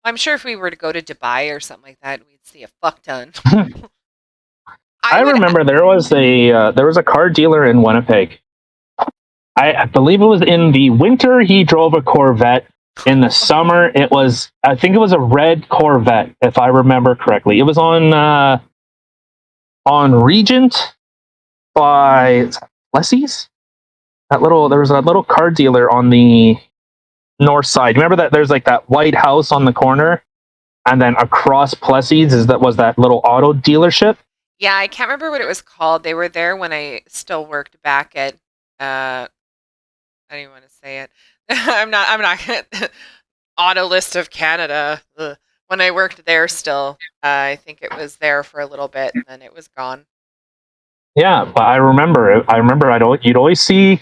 I'm sure if we were to go to Dubai or something like that, we'd see a fuck ton. I I would. remember there was a car dealer in Winnipeg. I believe it was in the winter he drove a Corvette. In the summer, I think it was a red Corvette, if I remember correctly. It was on Regent by Plessy's. There was that little car dealer on the north side. Remember that there's like that white house on the corner, and then across Plessy's was that little auto dealership. Yeah, I can't remember what it was called. They were there when I still worked back at. I don't even want to say it. I'm not. Auto List of Canada. Ugh. When I worked there, still, I think it was there for a little bit, and then it was gone. Yeah, but I remember. You'd always see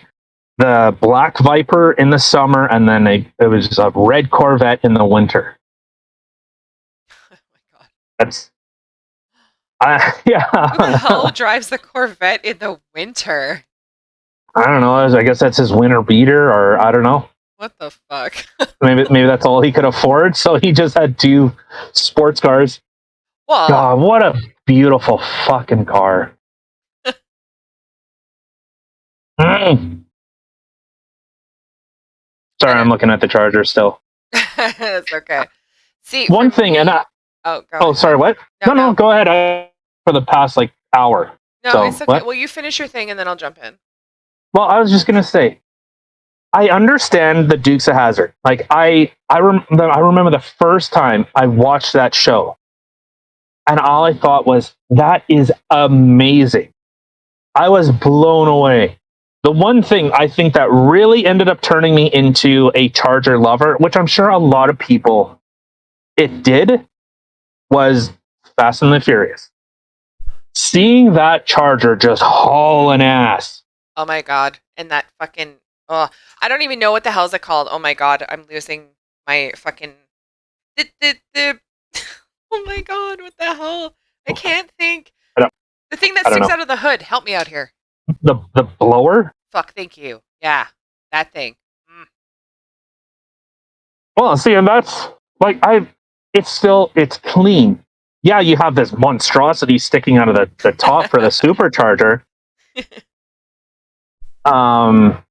the black Viper in the summer, and then it was a red Corvette in the winter. Oh my god! That's Who the hell yeah. drives the Corvette in the winter? I don't know. I guess that's his winter beater, or I don't know. What the fuck? Maybe that's all he could afford, so he just had two sports cars. Well, God, what a beautiful fucking car. Mm. Sorry, I'm looking at the Charger still. it's okay. See, for One thing, me, and oh, go oh, sorry, ahead. what? No, go ahead. For the past like hour. No, So it's okay. what? Well, you finish your thing, and then I'll jump in. Well, I was just gonna say, I understand the Dukes of Hazzard. Like I remember the first time I watched that show, and all I thought was, that is amazing. I was blown away. The one thing I think that really ended up turning me into a Charger lover, which I'm sure a lot of people it did, was Fast and the Furious. Seeing that Charger just hauling ass. Oh my god! And that fucking Oh, I don't even know what the hell is it called. Oh my God, I'm losing my fucking the oh my God, what the hell? I can't think. I don't, The thing that I don't sticks know. out of the hood. Help me out here. The blower. Fuck, thank you. Yeah, that thing. Mm. Well, see, and that's like it's clean. Yeah, you have this monstrosity sticking out of the top for the supercharger. Um,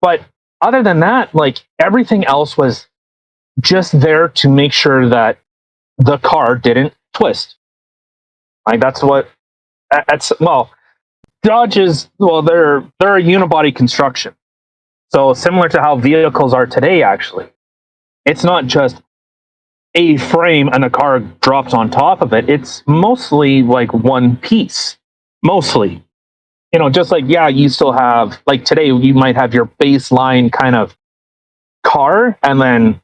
but other than that, like everything else was just there to make sure that the car didn't twist. Like that's what that's well, Dodge is well, they're a unibody construction. So similar to how vehicles are today, actually, it's not just a frame and a car drops on top of it. It's mostly like one piece. Mostly. Just like, yeah, you still have, like today, you might have your baseline kind of car, and then,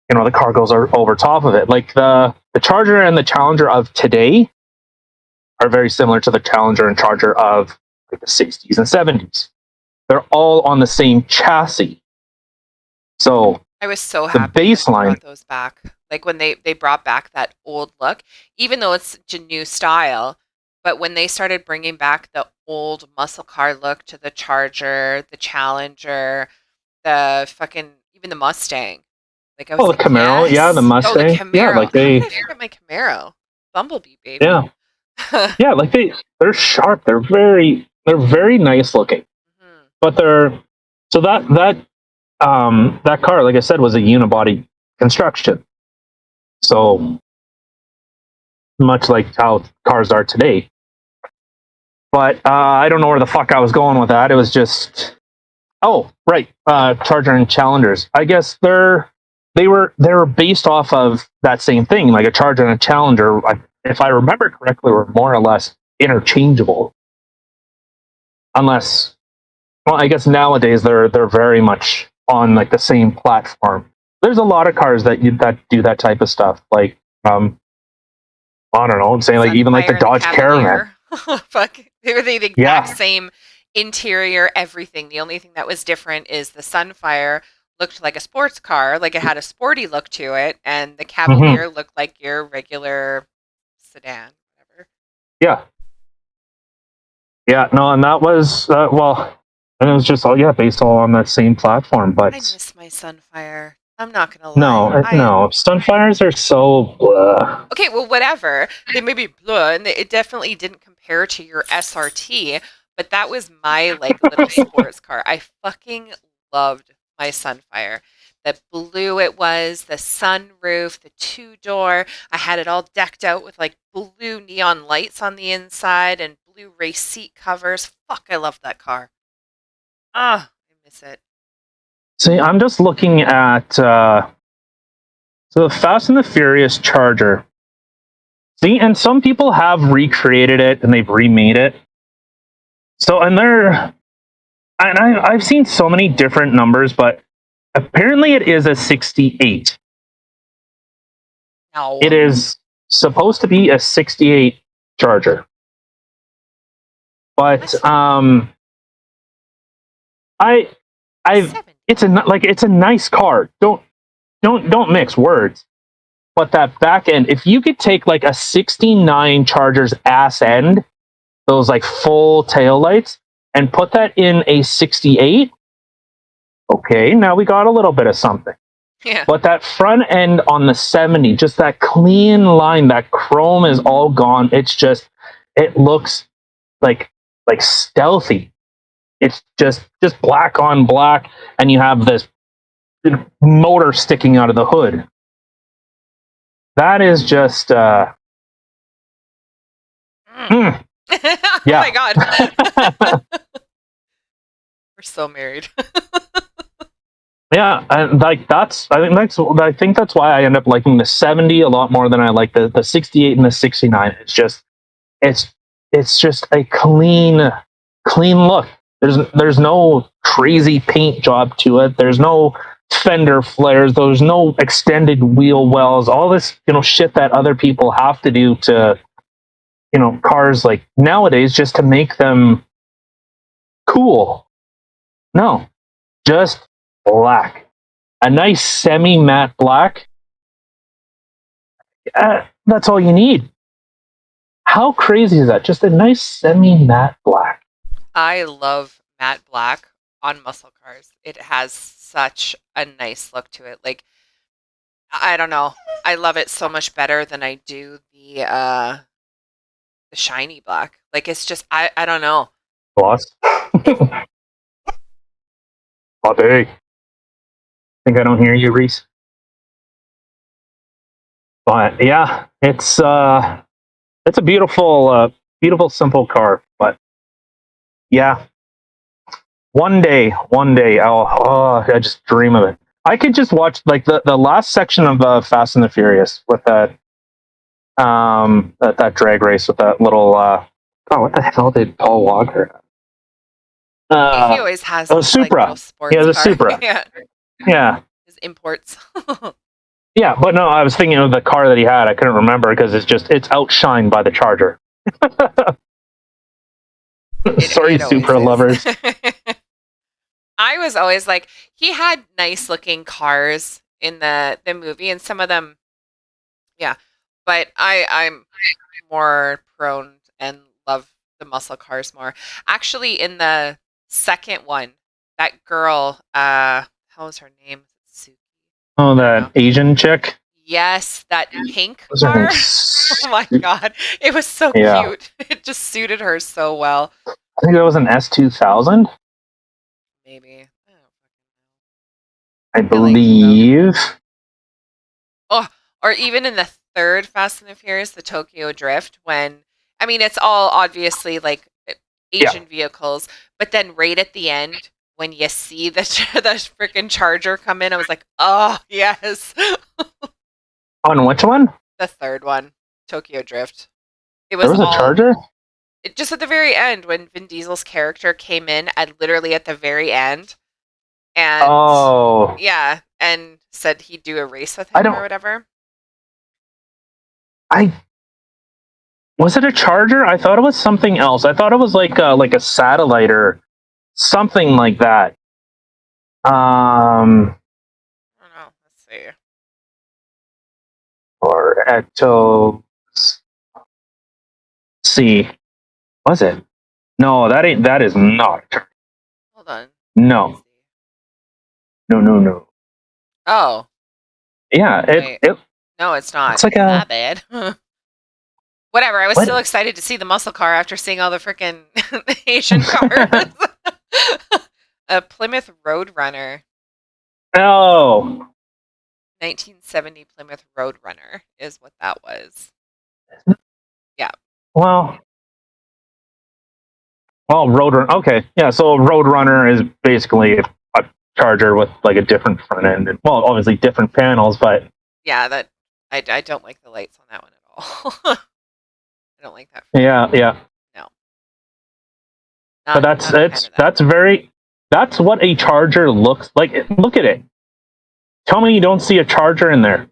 the car goes over top of it. Like the Charger and the Challenger of today are very similar to the Challenger and Charger of like the 60s and 70s. They're all on the same chassis. So I was so the happy when they baseline, brought those back. Like when they brought back that old look, even though it's a new style, but when they started bringing back the old muscle car look to the Charger, the Challenger, the fucking even the Mustang. Like I was well, the like, Camaro, yeah, the yes. Oh, the Mustang, yeah, Camaro. like How could they, I forget my Camaro? Bumblebee, baby. yeah, yeah, like they're sharp. They're very nice looking. Mhm. But they're so that car, like I said, was a unibody construction. So much like how cars are today. But I don't know where the fuck I was going with that. It was just oh right, Charger and Challengers. I guess they were based off of that same thing. Like a Charger and a Challenger, if I remember correctly, were more or less interchangeable. Unless, well, I guess nowadays they're very much on like the same platform. There's a lot of cars that do that type of stuff. Like I don't know, I'm saying like even like the Sunfire and the Dodge Caravan. Cavalier. Fuck. They were the exact Yeah. same interior, everything. The only thing that was different is the Sunfire looked like a sports car, like it had a sporty look to it, and the Hmm. Cavalier looked like your regular sedan, whatever. Yeah. Yeah. No, and that was well, and it was just all, yeah, based all on that same platform. I But miss my Sunfire. I'm not gonna lie. no, no, Sunfires are so blah. Okay, well, whatever. They may be blah, and it definitely didn't compare to your SRT, but that was my like little sports car. I fucking loved my Sunfire. The blue it was, the sunroof, the two-door. I had it all decked out with like blue neon lights on the inside and blue race seat covers. Fuck, I love that car. Ah, I miss it. See, I'm just looking at so the Fast and the Furious Charger. See, and some people have recreated it and they've remade it. So, I've seen so many different numbers, but apparently it is a 68. It No. is supposed to be a 68 Charger, but Listen, I, I've, 70. it's a nice car. Don't mix words. But that back end, if you could take like a 69 Charger's ass end, those like full tail lights, and put that in a 68, okay, now we got a little bit of something. Yeah. But that front end on the 70, just that clean line, that chrome is all gone. It looks like stealthy. It's just black on black, and you have this motor sticking out of the hood. That is just Mm. Oh my yeah. God. We're so married. Yeah, and like I think that's why I end up liking the 70 a lot more than I like the 68 and the 69. It's it's just a clean look. There's no crazy paint job to it. There's no fender flares. There's no extended wheel wells. All this shit that other people have to do to cars like nowadays just to make them cool. No, just black. A nice semi matte black. That's all you need. How crazy is that? Just a nice semi matte black. I love matte black on muscle cars. It has such a nice look to it. Like, I don't know. I love it so much better than I do the shiny black. Like, it's just I don't know. Boss. It Bobby. Think I don't hear you, Reese? But yeah, it's a beautiful simple car. But yeah, one day, I just dream of it. I could just watch like the last section of Fast and the Furious with that drag race with that little what the hell did Paul Walker? he always has A his like little Supra. He sports has a car. Supra. Yeah. Yeah. His imports. Yeah, but no, I was thinking of the car that he had. I couldn't remember because it's outshined by the Charger. Sorry, It always Supra is. lovers. I was always like, he had nice looking cars in the movie, and some of them, yeah. But I'm more prone and love the muscle cars more. Actually, in the second one, that girl, how was her name? Suki? Oh, I don't that know. Asian chick. Yes, that pink What's her name? car. Oh my God. It was so Yeah, cute. It just suited her so well. I think that was an S2000. Maybe. I don't I I liked it though. believe. Oh, or even in the third Fast and the Furious, the Tokyo Drift, when I mean it's all obviously like Yeah. Asian vehicles, but then right at the end when you see the the freaking Charger come in, I was like, oh yes, On which one? the third one, Tokyo Drift. It There was was a all Charger. just at the very end when Vin Diesel's character came in at literally at the very end, and Oh, yeah, and said he'd do a race with I him or don't. whatever. I was it a Charger? I thought it was something else. I thought it was like a satellite or something like that. I don't know. Let's see. Or Ecto C. Was it? No, that ain't. That is not. Hold on. Let me No, see. no, no, no. Oh, Yeah, wait. No, it's not. it's like My a bad. Whatever. I was what? still excited to see the muscle car after seeing all the freaking Asian cars. A Plymouth Roadrunner. Oh, 1970 Plymouth Roadrunner is what that was. Yeah. well, Roadrunner. Okay, yeah. So Roadrunner is basically a Charger with like a different front end, and well, obviously different panels, but Yeah, that I don't like the lights on that one at all. I don't like that front yeah, end. yeah. No. But Not a fan of that. that's what a Charger looks like. Look at it. Tell me you don't see a Charger in there.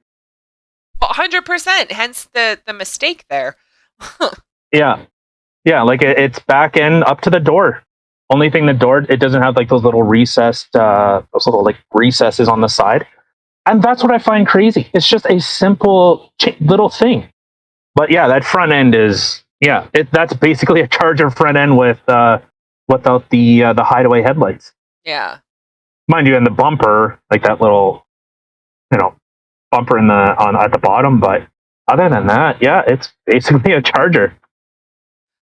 Well, 100%. Hence the mistake there. Yeah, yeah. Like it's back end up to the door. Only thing the door it doesn't have like those little like recesses on the side, and that's what I find crazy. It's just a simple little thing. But yeah, that front end is that's basically a Charger front end with without the hideaway headlights, Yeah. mind you, and the bumper like that little you know bumper in the on at the bottom. But other than that, yeah, it's basically a Charger.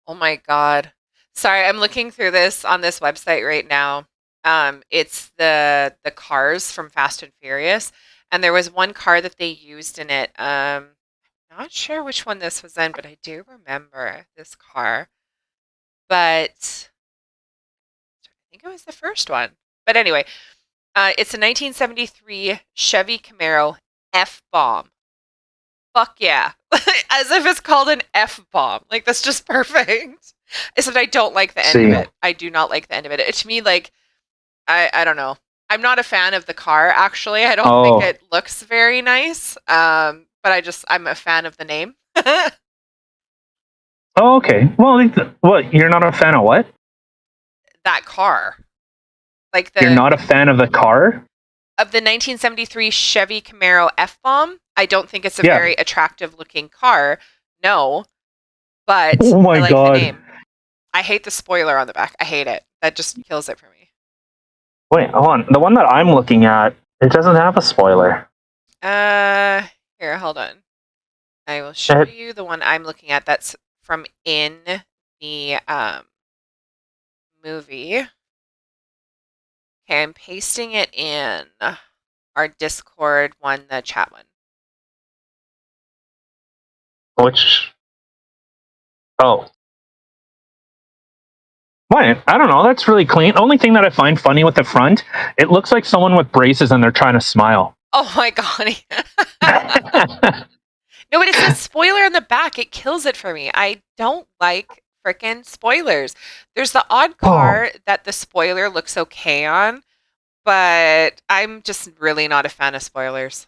Oh my God. Sorry, I'm looking through this on this website right now. It's the cars from Fast and Furious, and there was one car that they used in it. Not sure which one this was in, but I do remember this car. But I think it was the first one. But anyway, it's a 1973 Chevy Camaro F-Bomb. Fuck yeah. As if it's called an F-bomb. Like, that's just perfect. Except I don't like the end of See, it. I do not like the end of it. To me, like, I don't know. I'm not a fan of the car, actually. I don't think oh, it looks very nice. But I'm a fan of the name. oh, okay. Well, what you're not a fan of what? That car. Like You're the not a fan of the car? of the 1973 Chevy Camaro F-Bomb. I don't think it's a Yeah. very attractive looking car. No, but Oh I my like the god. name. I hate the spoiler on the back. I hate it. That just kills it for me. Wait, hold on. The one that I'm looking at, it doesn't have a spoiler. Uh, Here, hold on. I will show It, you the one I'm looking at that's from in the movie. Okay, I'm pasting it in our Discord one, the chat one. which oh. Wait, I don't know. That's really clean. Only thing that I find funny with the front, it looks like someone with braces and they're trying to smile. Oh my god. No, but it says spoiler on the back. It kills it for me. I don't like freaking spoilers. There's the odd Oh, car that the spoiler looks okay on, but I'm just really not a fan of spoilers.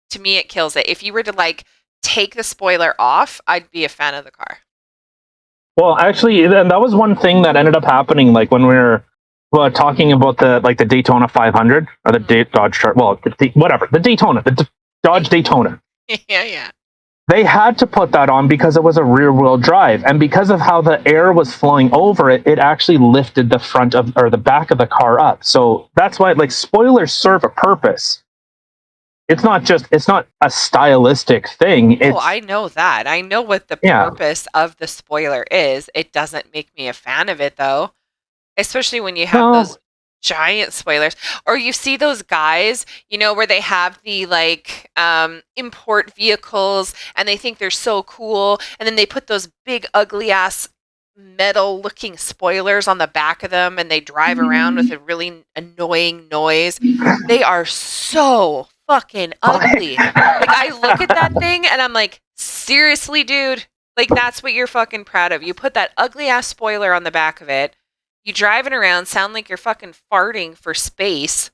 To me, it kills it. If you were to like take the spoiler off, I'd be a fan of the car. well, actually, and that was one thing that ended up happening. Like when we were talking about the Daytona 500 or the Dodge Chart, well, whatever, the Daytona, the Dodge Daytona. Yeah, yeah. They had to put that on because it was a rear wheel drive, and because of how the air was flowing over it, it actually lifted the front of or the back of the car up. So that's why, like, spoilers serve a purpose. It's not a stylistic thing. Oh, It's I know that. I know what the yeah. purpose of the spoiler is. It doesn't make me a fan of it though. Especially when you have No, those giant spoilers. Or you see those guys, where they have the like import vehicles and they think they're so cool and then they put those big ugly ass metal looking spoilers on the back of them and they drive around with a really annoying noise. They are so fucking ugly. Like I look at that thing and I'm like, seriously, dude? Like that's what you're fucking proud of. You put that ugly ass spoiler on the back of it. You driving around, sound like you're fucking farting for space,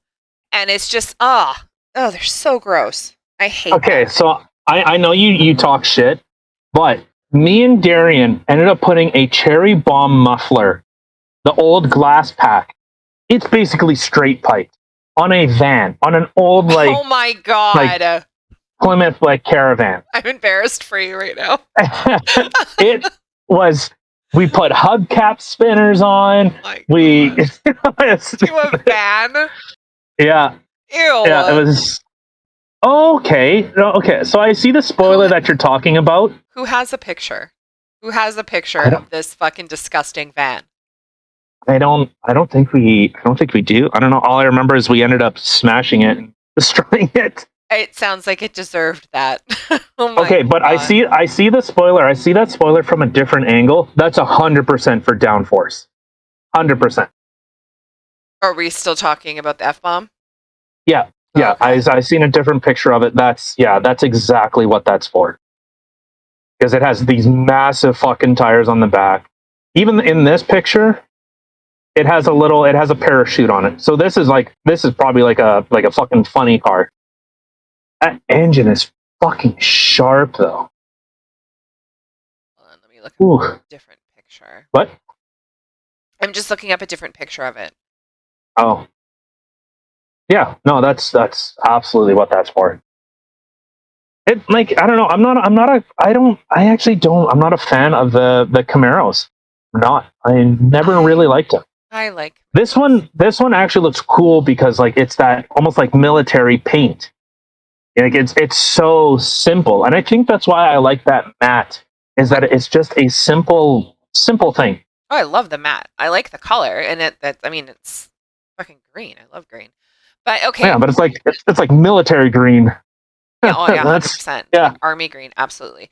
and it's just oh, they're so gross. I hate okay, them. so I know you talk shit, but me and Darian ended up putting a cherry bomb muffler, the old glass pack. It's basically straight piped on a van, on an old Oh my like god, Plymouth like caravan. I'm embarrassed for you right now. It was. We put hubcap spinners on. Oh my We god, to a van. yeah, yeah. It Ew. was okay. No, okay, so I see the spoiler Who that you're talking about. who has a picture? Who has a picture I don't. of this fucking disgusting van? I don't think we. I don't think we do. I don't know. All I remember is we ended up smashing it and destroying it. It sounds like it deserved that. Oh my Okay, but god. I see the spoiler. I see that spoiler from a different angle. That's 100% for downforce. 100%. Are we still talking about the F bomb? Yeah, Oh, yeah. okay. I seen a different picture of it. That's exactly what that's for. Because it has these massive fucking tires on the back. Even in this picture, it has a parachute on it. So this is probably like a fucking funny car. That engine is fucking sharp though. Hold on, let me look up Ooh. a different picture. What? I'm just looking up a different picture of it. Oh. Yeah, no, that's absolutely what that's for. It like I don't know. I'm not a I don't I actually don't I'm not a fan of the Camaros. I'm not. I never I really liked them. I like This one actually looks cool because like it's that almost like military paint. Like it's so simple, and I think that's why I like that matte. Is that it's just a simple thing. Oh, I love the matte. I like the color, and I mean, it's fucking green. I love green. But Yeah, okay, but it's like military green. yeah, oh yeah, That's 100%, yeah. like army green, absolutely.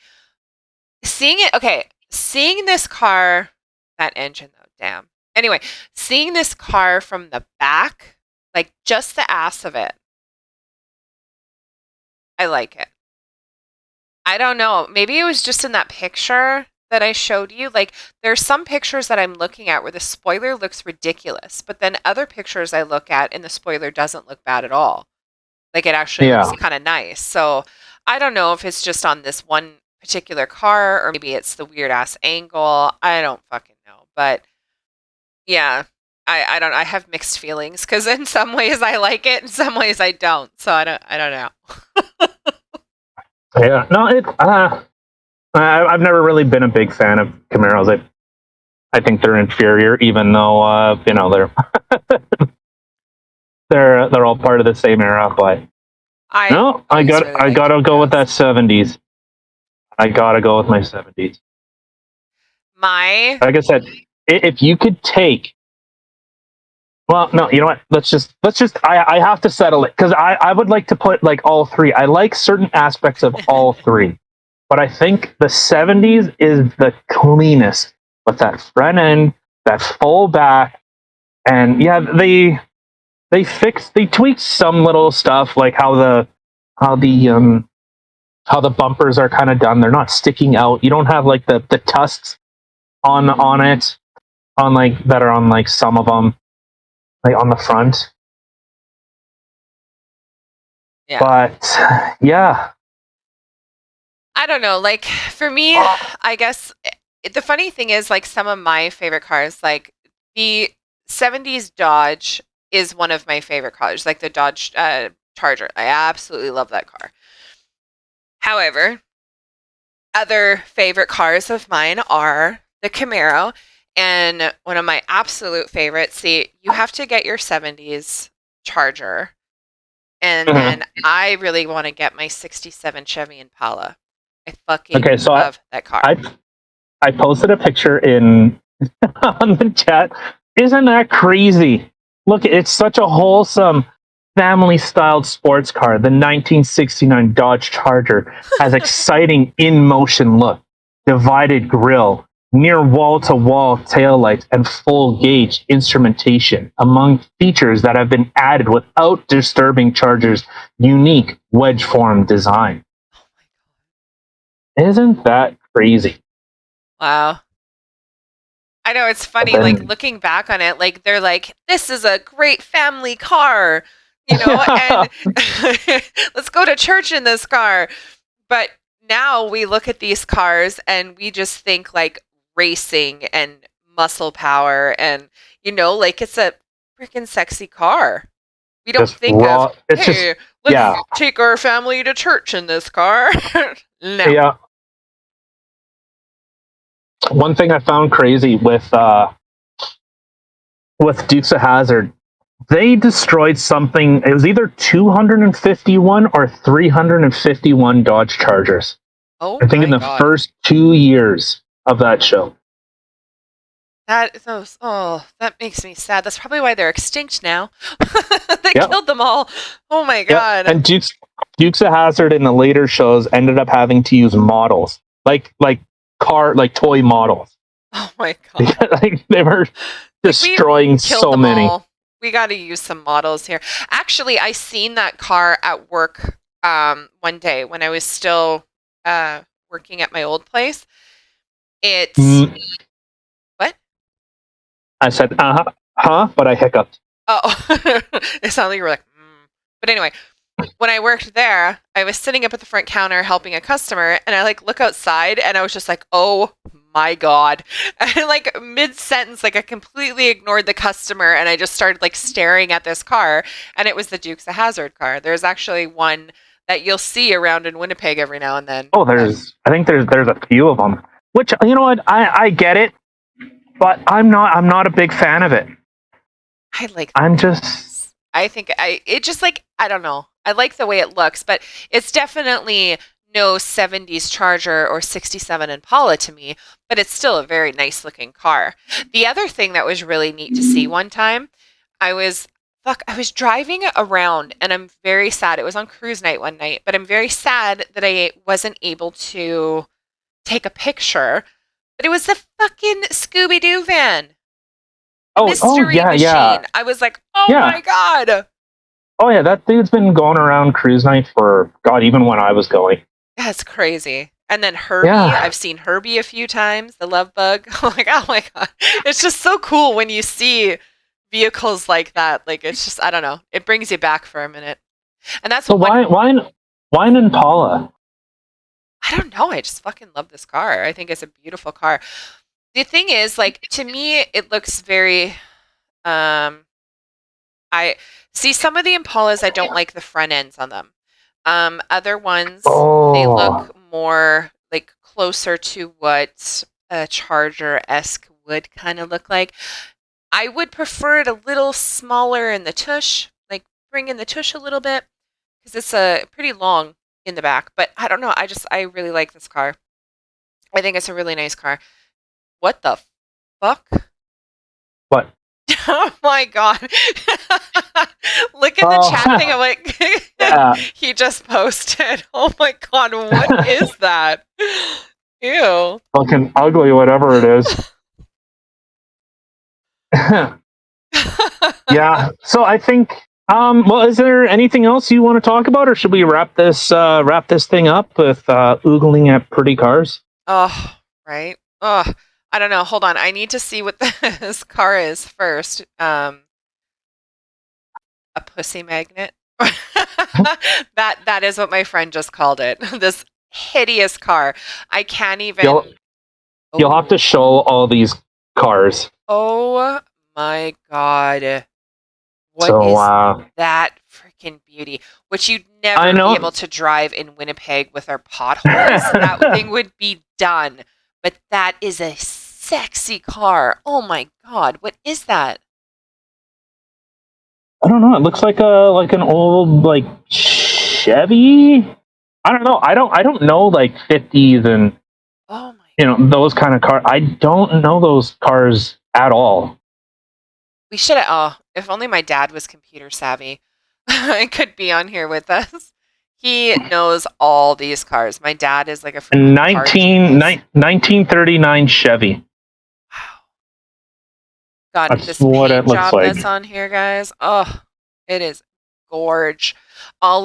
Seeing it, okay, seeing this car, that engine though, damn. Anyway, seeing this car from the back, like just the ass of it, I like it. I don't know. Maybe it was just in that picture that I showed you. Like, there's some pictures that I'm looking at where the spoiler looks ridiculous, but then other pictures I look at and the spoiler doesn't look bad at all. Like, it actually looks Yeah. kind of nice. So, I don't know if it's just on this one particular car or maybe it's the weird ass angle. I don't fucking know. But yeah. I don't. I have mixed feelings because in some ways I like it, in some ways I don't. So I don't know. Yeah, no, I've never really been a big fan of Camaros. I think they're inferior, even though they're all part of the same era. But I no, always really I liked gotta go with Camaros. that 70s. I gotta go with my 70s. My Like I said, if you could take, well, no, you know what? Let's just. I have to settle it because I would like to put like all three. I like certain aspects of all three, but I think the 70s is the cleanest with that front end, that full back, and yeah, they tweaked some little stuff like how the um how the bumpers are kind of done. They're not sticking out. You don't have like the tusks on it on like that are on like some of them like on the front. yeah. But yeah, I don't know. Like for me, I guess the funny thing is like some of my favorite cars, like the '70s Dodge is one of my favorite cars. Like the Dodge Charger. I absolutely love that car. However, other favorite cars of mine are the Camaro, and one of my absolute favorites. See, you have to get your '70s Charger, and then mhm. I really want to get my '67 Chevy Impala. I fucking Okay. So love that car. I I posted a picture in on the chat. Isn't that crazy? Look, it's such a wholesome family styled sports car. The 1969 Dodge Charger has exciting in motion look, divided grille, near wall to wall taillights, and full gauge instrumentation, among features that have been added without disturbing Charger's unique wedge form design. Isn't that crazy? Wow. I know it's But funny, like then, looking back on it, like they're like, this is a great family car, and let's go to church in this car. But now we look at these cars and we just think like racing and muscle power and, like it's a freaking sexy car. We don't just think of, raw. It's just, hey, let's yeah, take our family to church in this car. No. yeah. One thing I found crazy with Dukes of Hazard, they destroyed something. It was either 251 or 351 Dodge Chargers. Oh I think in my the God. first 2 years of that show. That makes me sad. That's probably why they're extinct now. They Yep, killed them all. Oh my yep. God. And Dukes of Hazard in the later shows ended up having to use models like toy models. Oh my God. Like they were Like we destroying killed so them many. all. We got to use some models here. Actually, I seen that car at work one day when I was still working at my old place. It's Mm, what? I said, huh, but I hiccuped. Oh, it sounded like you were like, mm. But anyway, when I worked there, I was sitting up at the front counter helping a customer, and I like look outside, and I was just like, "Oh my God!" And like mid sentence, like I completely ignored the customer, and I just started like staring at this car, and it was the Dukes of Hazard car. There's actually one that you'll see around in Winnipeg every now and then. Oh, I think there's a few of them. Which you know what, I get it, but I'm not a big fan of it. I like the I'm way it just looks. I think it just like I don't know. I like the way it looks, but it's definitely no '70s Charger or '67 Impala to me, but it's still a very nice looking car. The other thing that was really neat to see one time, I was I was driving around and I'm very sad. It was on cruise night one night, but I'm very sad that I wasn't able to take a picture. But it was the fucking Scooby Doo van. oh Mystery yeah, yeah, Machine. I was like, oh yeah. my God. Oh yeah, that dude's been going around cruise night for God, even when I was going. That's crazy. And then Herbie. Yeah. I've seen Herbie a few times, the love bug. I'm like, oh my God. It's just so cool when you see vehicles like that. Like, it's just, I don't know. It brings you back for a minute. And that's So one, why an Impala? I don't know. I just fucking love this car. I think it's a beautiful car. The thing is, like, to me, it looks very Um, I see some of the Impalas. I don't like the front ends on them. Other ones, they Oh, look more like closer to what a Charger-esque would kind of look like. I would prefer it a little smaller in the tush, like bring in the tush a little bit because it's a pretty long in the back. But I don't know. I really like this car. I think it's a really nice car. What the fuck? what? Oh my god. Look in the chat thing. Oh, I'm like, yeah. he just posted. Oh my god, what is that? Ew. Fucking ugly, whatever it is. Yeah. So I think. Well, is there anything else you want to talk about, or should we wrap this thing up with oogling at pretty cars? Oh, right. Oh, I don't know. Hold on. I need to see what this car is first. A pussy magnet. That is what my friend just called it. This hideous car. I can't You'll even. you'll have Oh, to show all these cars. oh my God. What So is that freaking beauty? Which you'd I never be able know. to drive in Winnipeg with our potholes. That thing would be done. But that is a sexy car. Oh my God. What is that? I don't know. It looks like an old like Chevy. I don't know. I don't know like 50s and Oh my. those kind of cars. I don't know those cars at all. We should have. Oh, if only my dad was computer savvy. I could be on here with us. He knows all these cars. My dad is like a A freaking car genius. 1939 Chevy. Wow. God, That's this what it paint looks job like. that's on here, guys. Oh, it is gorge. I'll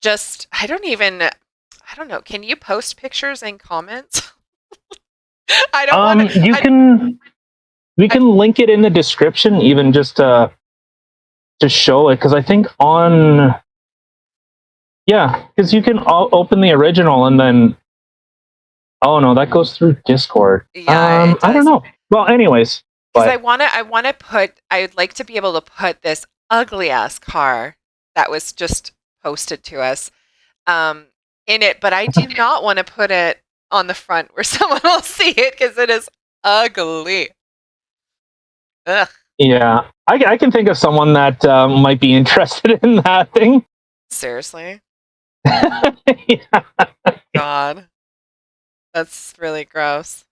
just I don't know. Can you post pictures and comments? I don't want to You I can we I can link it in the description, even just to show it, because I think on yeah, because you can open the original and then oh no, that goes through Discord. yeah, it I don't does. know. Well, anyways, Because but I want to put I would like to be able to put this ugly ass car that was just posted to us um in it, but I do not want to put it on the front where someone will see it because it is ugly. Ugh, yeah, I can think of someone that might be interested in that thing. seriously. Yeah. God, that's really gross.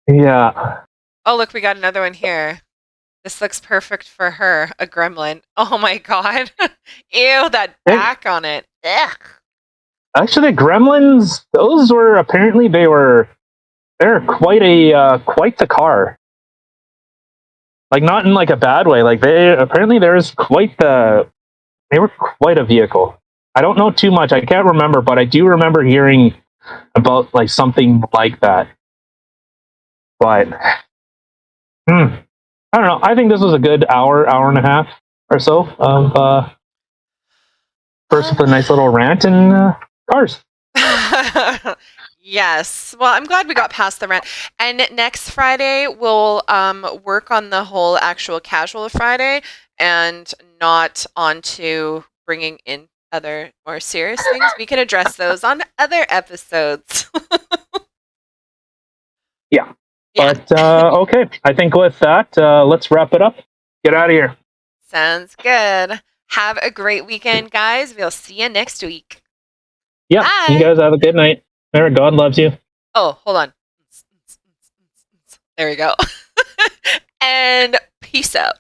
Yeah. Oh, look, we got another one here. This looks perfect for her, a gremlin. Oh my God. Ew, that It, back on it. Ugh. actually, the Gremlins, those were apparently they're quite the car. Like not in like a bad way. Like they were quite a vehicle. I don't know too much. I can't remember, but I do remember hearing about like something like that. But I don't know. I think this was a good hour and a half or so of first with a Um, nice little rant and cars. yes. Well, I'm glad we got past the rant. And next Friday, we'll work on the whole actual casual Friday and not onto bringing in other more serious things. We can address those on other episodes. Yeah. Yeah. But okay, I think with that, let's wrap it up. Get out of here. Sounds good. Have a great weekend, guys. We'll see you next week. Yeah, you Bye. guys have a good night. God loves you. Oh, hold on. There we go. And peace out.